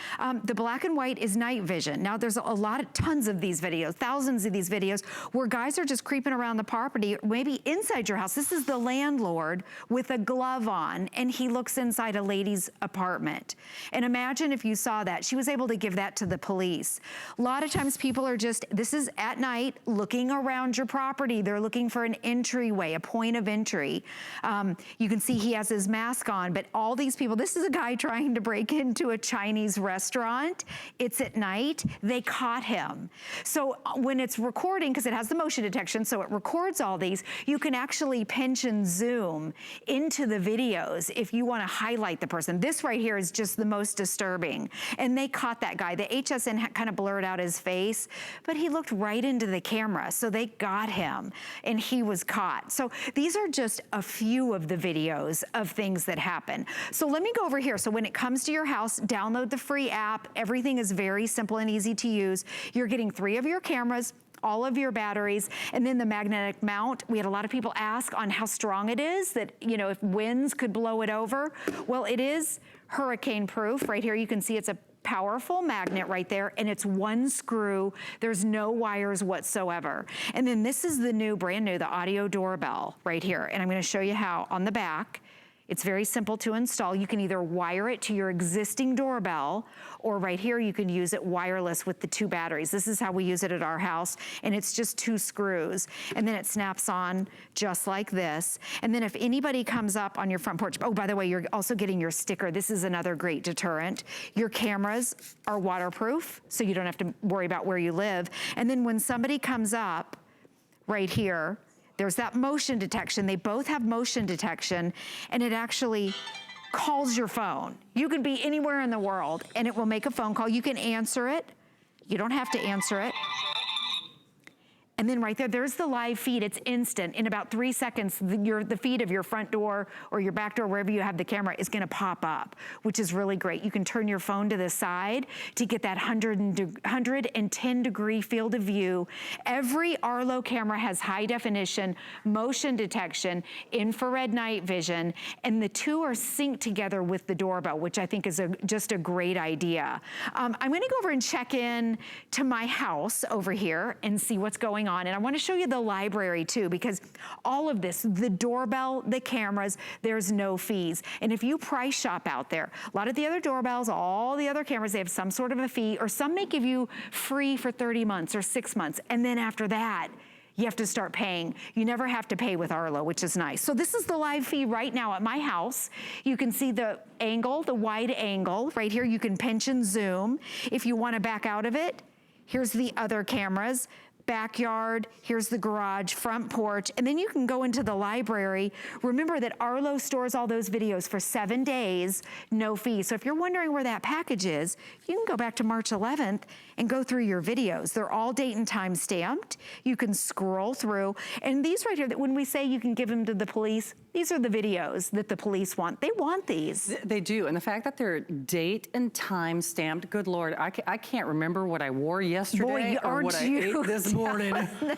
The black and white is night vision. Now there's tons of these videos, thousands of these videos where guys are just creeping around the property, maybe inside your house. This is the landlord with a glove on, and he looks inside a lady's apartment. And imagine if you saw that. She was able to give that to the police. A lot of times people are just, this is at night, looking around your property. They're looking for an entryway, a point of entry. You can see he has his mask on, but all these people, this is a guy trying to break into a Chinese restaurant. It's at night. They caught him. So when it's recording, because it has the motion detection, so it records all these, you can actually pinch and zoom into the videos if you want to highlight the person. This right here is just the most disturbing. And they caught that guy. The HSN kind of blurred out his face, but he looked right into the camera. So they got him and he was caught. So these are just a few of the videos of things that happen. So let me go over here. So when it comes to your house, download the free app. Everything is very simple and easy to use. You're getting 3 of your cameras, all of your batteries, and then the magnetic mount. We had a lot of people ask on how strong it is, that, you know, if winds could blow it over. Well, it is hurricane proof. Right here you can see it's a powerful magnet right there, and it's 1 screw. There's no wires whatsoever. And then this is the new, brand new, the audio doorbell right here. And I'm gonna show you how on the back. It's very simple to install. You can either wire it to your existing doorbell, or right here you can use it wireless with the 2 batteries. This is how we use it at our house, and it's just 2 screws. And then it snaps on just like this. And then if anybody comes up on your front porch, oh, by the way, you're also getting your sticker. This is another great deterrent. Your cameras are waterproof, so you don't have to worry about where you live. And then when somebody comes up right here, there's that motion detection. They both have motion detection, and it actually calls your phone. You can be anywhere in the world, and it will make a phone call. You can answer it. You don't have to answer it. And then right there, there's the live feed. It's instant. In about 3 seconds, the feed of your front door or your back door, wherever you have the camera, is gonna pop up, which is really great. You can turn your phone to the side to get that 110-degree field of view. Every Arlo camera has high definition, motion detection, infrared night vision, and the 2 are synced together with the doorbell, which I think is just a great idea. I'm gonna go over and check in to my house over here and see what's going on. And I want to show you the library too, because all of this, the doorbell, the cameras, there's no fees. And if you price shop out there, a lot of the other doorbells, all the other cameras, they have some sort of a fee, or some may give you free for 30 months or 6 months. And then after that, you have to start paying. You never have to pay with Arlo, which is nice. So this is the live feed right now at my house. You can see the angle, the wide angle right here. You can pinch and zoom. If you want to back out of it, here's the other cameras. Backyard, here's the garage, front porch, and then you can go into the library. Remember that Arlo stores all those videos for 7 days, no fee. So if you're wondering where that package is, you can go back to March 11th and go through your videos. They're all date and time stamped. You can scroll through. And these right here, that when we say you can give them to the police, these are the videos that the police want. They want these. They do, and the fact that they're date and time stamped, good Lord, I can't remember what I wore yesterday or what I ate this morning. The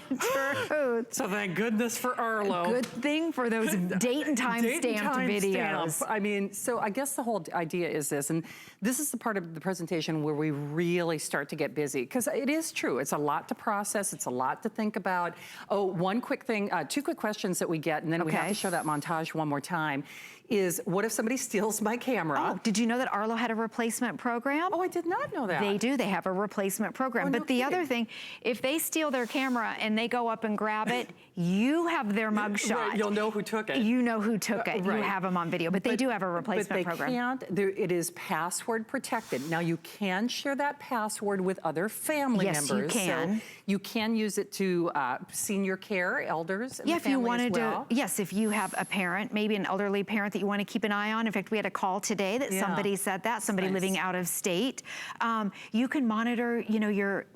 truth. So thank goodness for Arlo. Good thing for those date and time stamped videos. I mean, so I guess the whole idea is this, and this is the part of the presentation where we really start to get busy, because it is true. It's a lot to process. It's a lot to think about. Oh, one quick thing, 2 quick questions that we get, and then we have to show that montage one more time, is what if somebody steals my camera? Oh, did you know that Arlo had a replacement program? Oh, I did not know that. They do. They have a replacement program. Oh, but the other thing, if they steal their camera and they go up and grab it, you have their mugshot. Right, you'll know who took it. You know who took it. Right. You have them on video. But they do have a replacement program. But they can't. It is password protected. Now, you can share that password with other family members. Yes, you can. So you can use it to senior care, elders in the if you family wanted as well. to, yes, if you have a parent, maybe an elderly parent that you want to keep an eye on. In fact, we had a call today that somebody said that, somebody living out of state. You can monitor, you know, your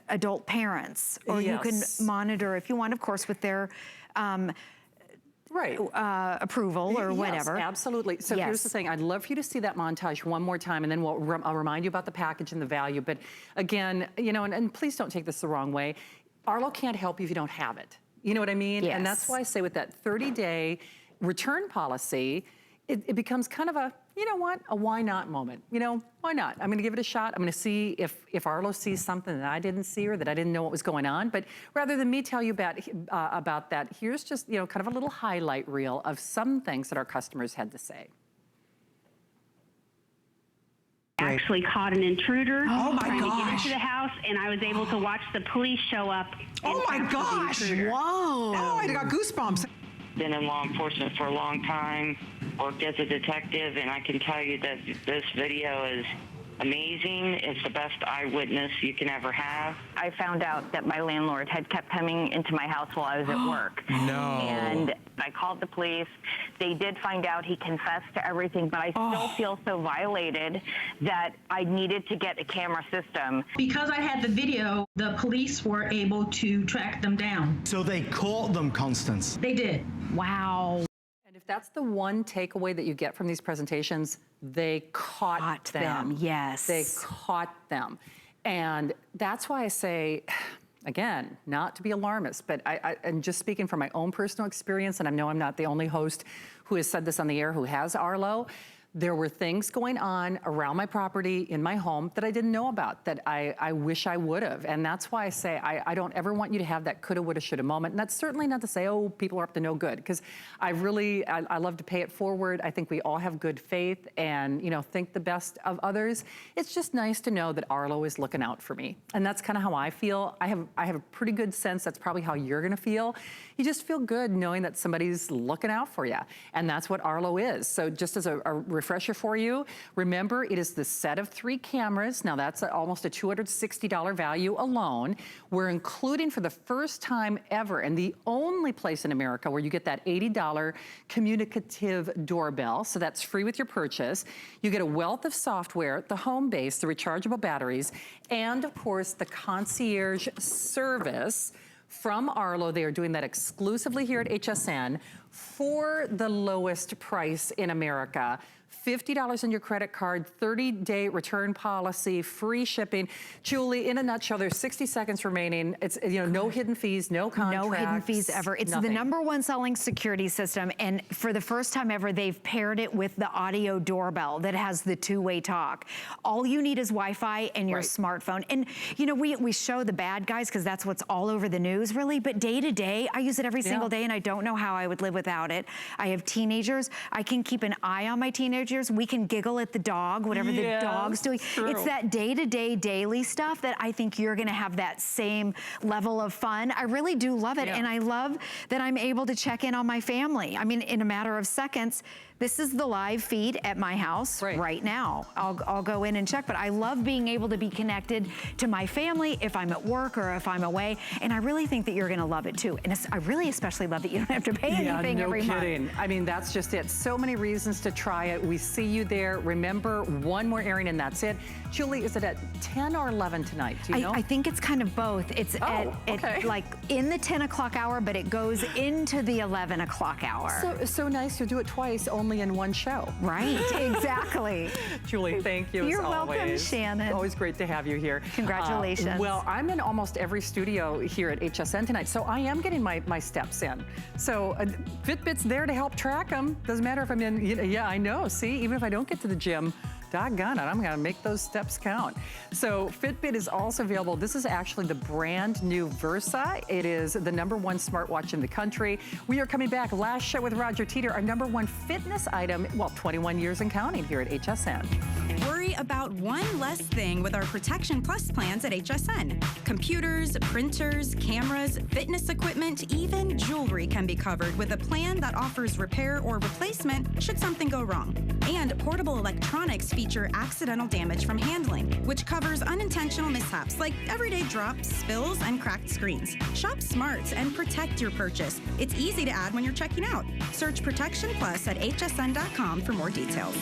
adult parents, or you can monitor, if you want, of course, with their right. approval or whatever. Yes, absolutely. So here's the thing. I'd love for you to see that montage one more time, and then I'll remind you about the package and the value. But again, you know, and please don't take this the wrong way. Arlo can't help you if you don't have it. You know what I mean? Yes. And that's why I say with that 30-day return policy, it becomes kind of a, you know what, a why not moment. You know, why not? I'm gonna give it a shot. I'm gonna see if Arlo sees something that I didn't see or that I didn't know what was going on. But rather than me tell you about that, here's just, you know, kind of a little highlight reel of some things that our customers had to say. Actually caught an intruder trying to get into gosh. the house, and I was able to watch the police show up. Oh my gosh. Whoa. Oh, I got goosebumps. Been in law enforcement for a long time, worked as a detective, and I can tell you that this video is amazing. It's the best eyewitness you can ever have. I found out that my landlord had kept coming into my house while I was at work. No. And I called the police. They did find out he confessed to everything, but I still feel so violated that I needed to get a camera system. Because I had the video, the police were able to track them down. So they caught them, Constance. They did. Wow. And if that's the one takeaway that you get from these presentations, they caught them. Yes. They caught them. And that's why I say, again, not to be alarmist, but and just speaking from my own personal experience, and I know I'm not the only host who has said this on the air who has Arlo, there were things going on around my property, in my home, that I didn't know about, that I wish I would have. And that's why I say I don't ever want you to have that coulda, woulda, shoulda moment. And that's certainly not to say, oh, people are up to no good, because I love to pay it forward. I think we all have good faith and, you know, think the best of others. It's just nice to know that Arlo is looking out for me. And that's kind of how I feel. I have a pretty good sense that's probably how you're gonna feel. You just feel good knowing that somebody's looking out for you. And that's what Arlo is. So just as a refresher for you, remember it is the set of 3 cameras. Now that's almost a $260 value alone. We're including for the first time ever, and the only place in America where you get that $80 communicative doorbell. So that's free with your purchase. You get a wealth of software, the home base, the rechargeable batteries, and of course the concierge service from Arlo. They are doing that exclusively here at HSN for the lowest price in America. $50 on your credit card, 30-day return policy, free shipping. Julie, in a nutshell, there's 60 seconds remaining. It's, you know, no hidden fees, no contracts. No hidden fees ever. It's nothing. the #1 selling security system, and for the first time ever, they've paired it with the audio doorbell that has the 2-way talk. All you need is Wi-Fi and your smartphone. And, you know, we show the bad guys because that's what's all over the news, really, but day to day, I use it every single day, and I don't know how I would live without it. I have teenagers. I can keep an eye on my teenagers. We can giggle at the dog, whatever the dog's doing. It's that day-to-day, daily stuff that I think you're gonna have that same level of fun. I really do love it, and I love that I'm able to check in on my family. I mean, in a matter of seconds. This is the live feed at my house right now. I'll go in and check, but I love being able to be connected to my family if I'm at work or if I'm away, and I really think that you're gonna love it too. And I really especially love that you don't have to pay anything every month. No kidding. I mean, that's just it. So many reasons to try it. We see you there. Remember, one more airing and that's it. Julie, is it at 10 or 11 tonight? Do you know? I think it's kind of both. It's at like in the 10 o'clock hour, but it goes into the 11 o'clock hour. So nice. You'll do it twice, only in one show. Right, exactly. Julie, thank you. You're as welcome, always. Shannon. Always great to have you here. Congratulations. Well, I'm in almost every studio here at HSN tonight, so I am getting my steps in. So Fitbit's there to help track them. Doesn't matter if I'm in, yeah, I know. See, even if I don't get to the gym, doggone it, I'm gonna make those steps count. So Fitbit is also available. This is actually the brand new Versa. It is the #1 smartwatch in the country. We are coming back. Last show with Roger Teeter, our #1 fitness item, well, 21 years and counting here at HSN. Worry about one less thing with our Protection Plus plans at HSN. Computers, printers, cameras, fitness equipment, even jewelry can be covered with a plan that offers repair or replacement should something go wrong. And portable electronics feature accidental damage from handling, which covers unintentional mishaps like everyday drops, spills, and cracked screens. Shop smart and protect your purchase. It's easy to add when you're checking out. Search Protection Plus at hsn.com for more details.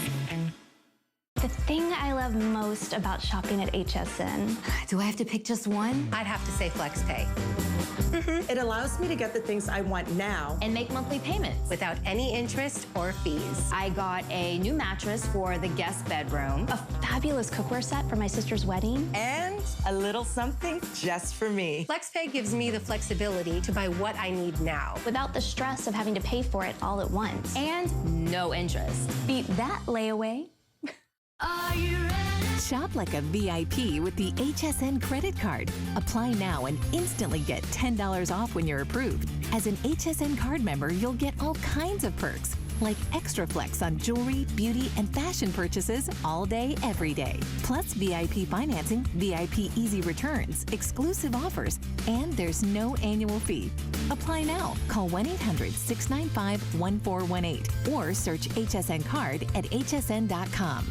The thing I love most about shopping at HSN. Do I have to pick just one? I'd have to say FlexPay. It allows me to get the things I want now and make monthly payments without any interest or fees. I got a new mattress for the guest bedroom, a fabulous cookware set for my sister's wedding, and a little something just for me. FlexPay gives me the flexibility to buy what I need now without the stress of having to pay for it all at once. and no interest. Beat that layaway. Are you ready? Shop like a VIP with the HSN credit card. Apply now and instantly get $10 off when you're approved. As an HSN card member, you'll get all kinds of perks, like extra flex on jewelry, beauty, and fashion purchases all day, every day. Plus VIP financing, VIP easy returns, exclusive offers, and there's no annual fee. Apply now. Call 1-800-695-1418 or search HSN card at hsn.com.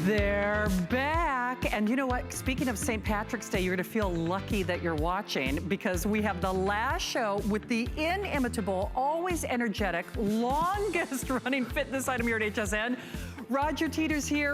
They're back. And you know what? Speaking of St. Patrick's Day, you're going to feel lucky that you're watching because we have the last show with the inimitable, always energetic, longest running fitness item here at HSN. Roger Teeter's here.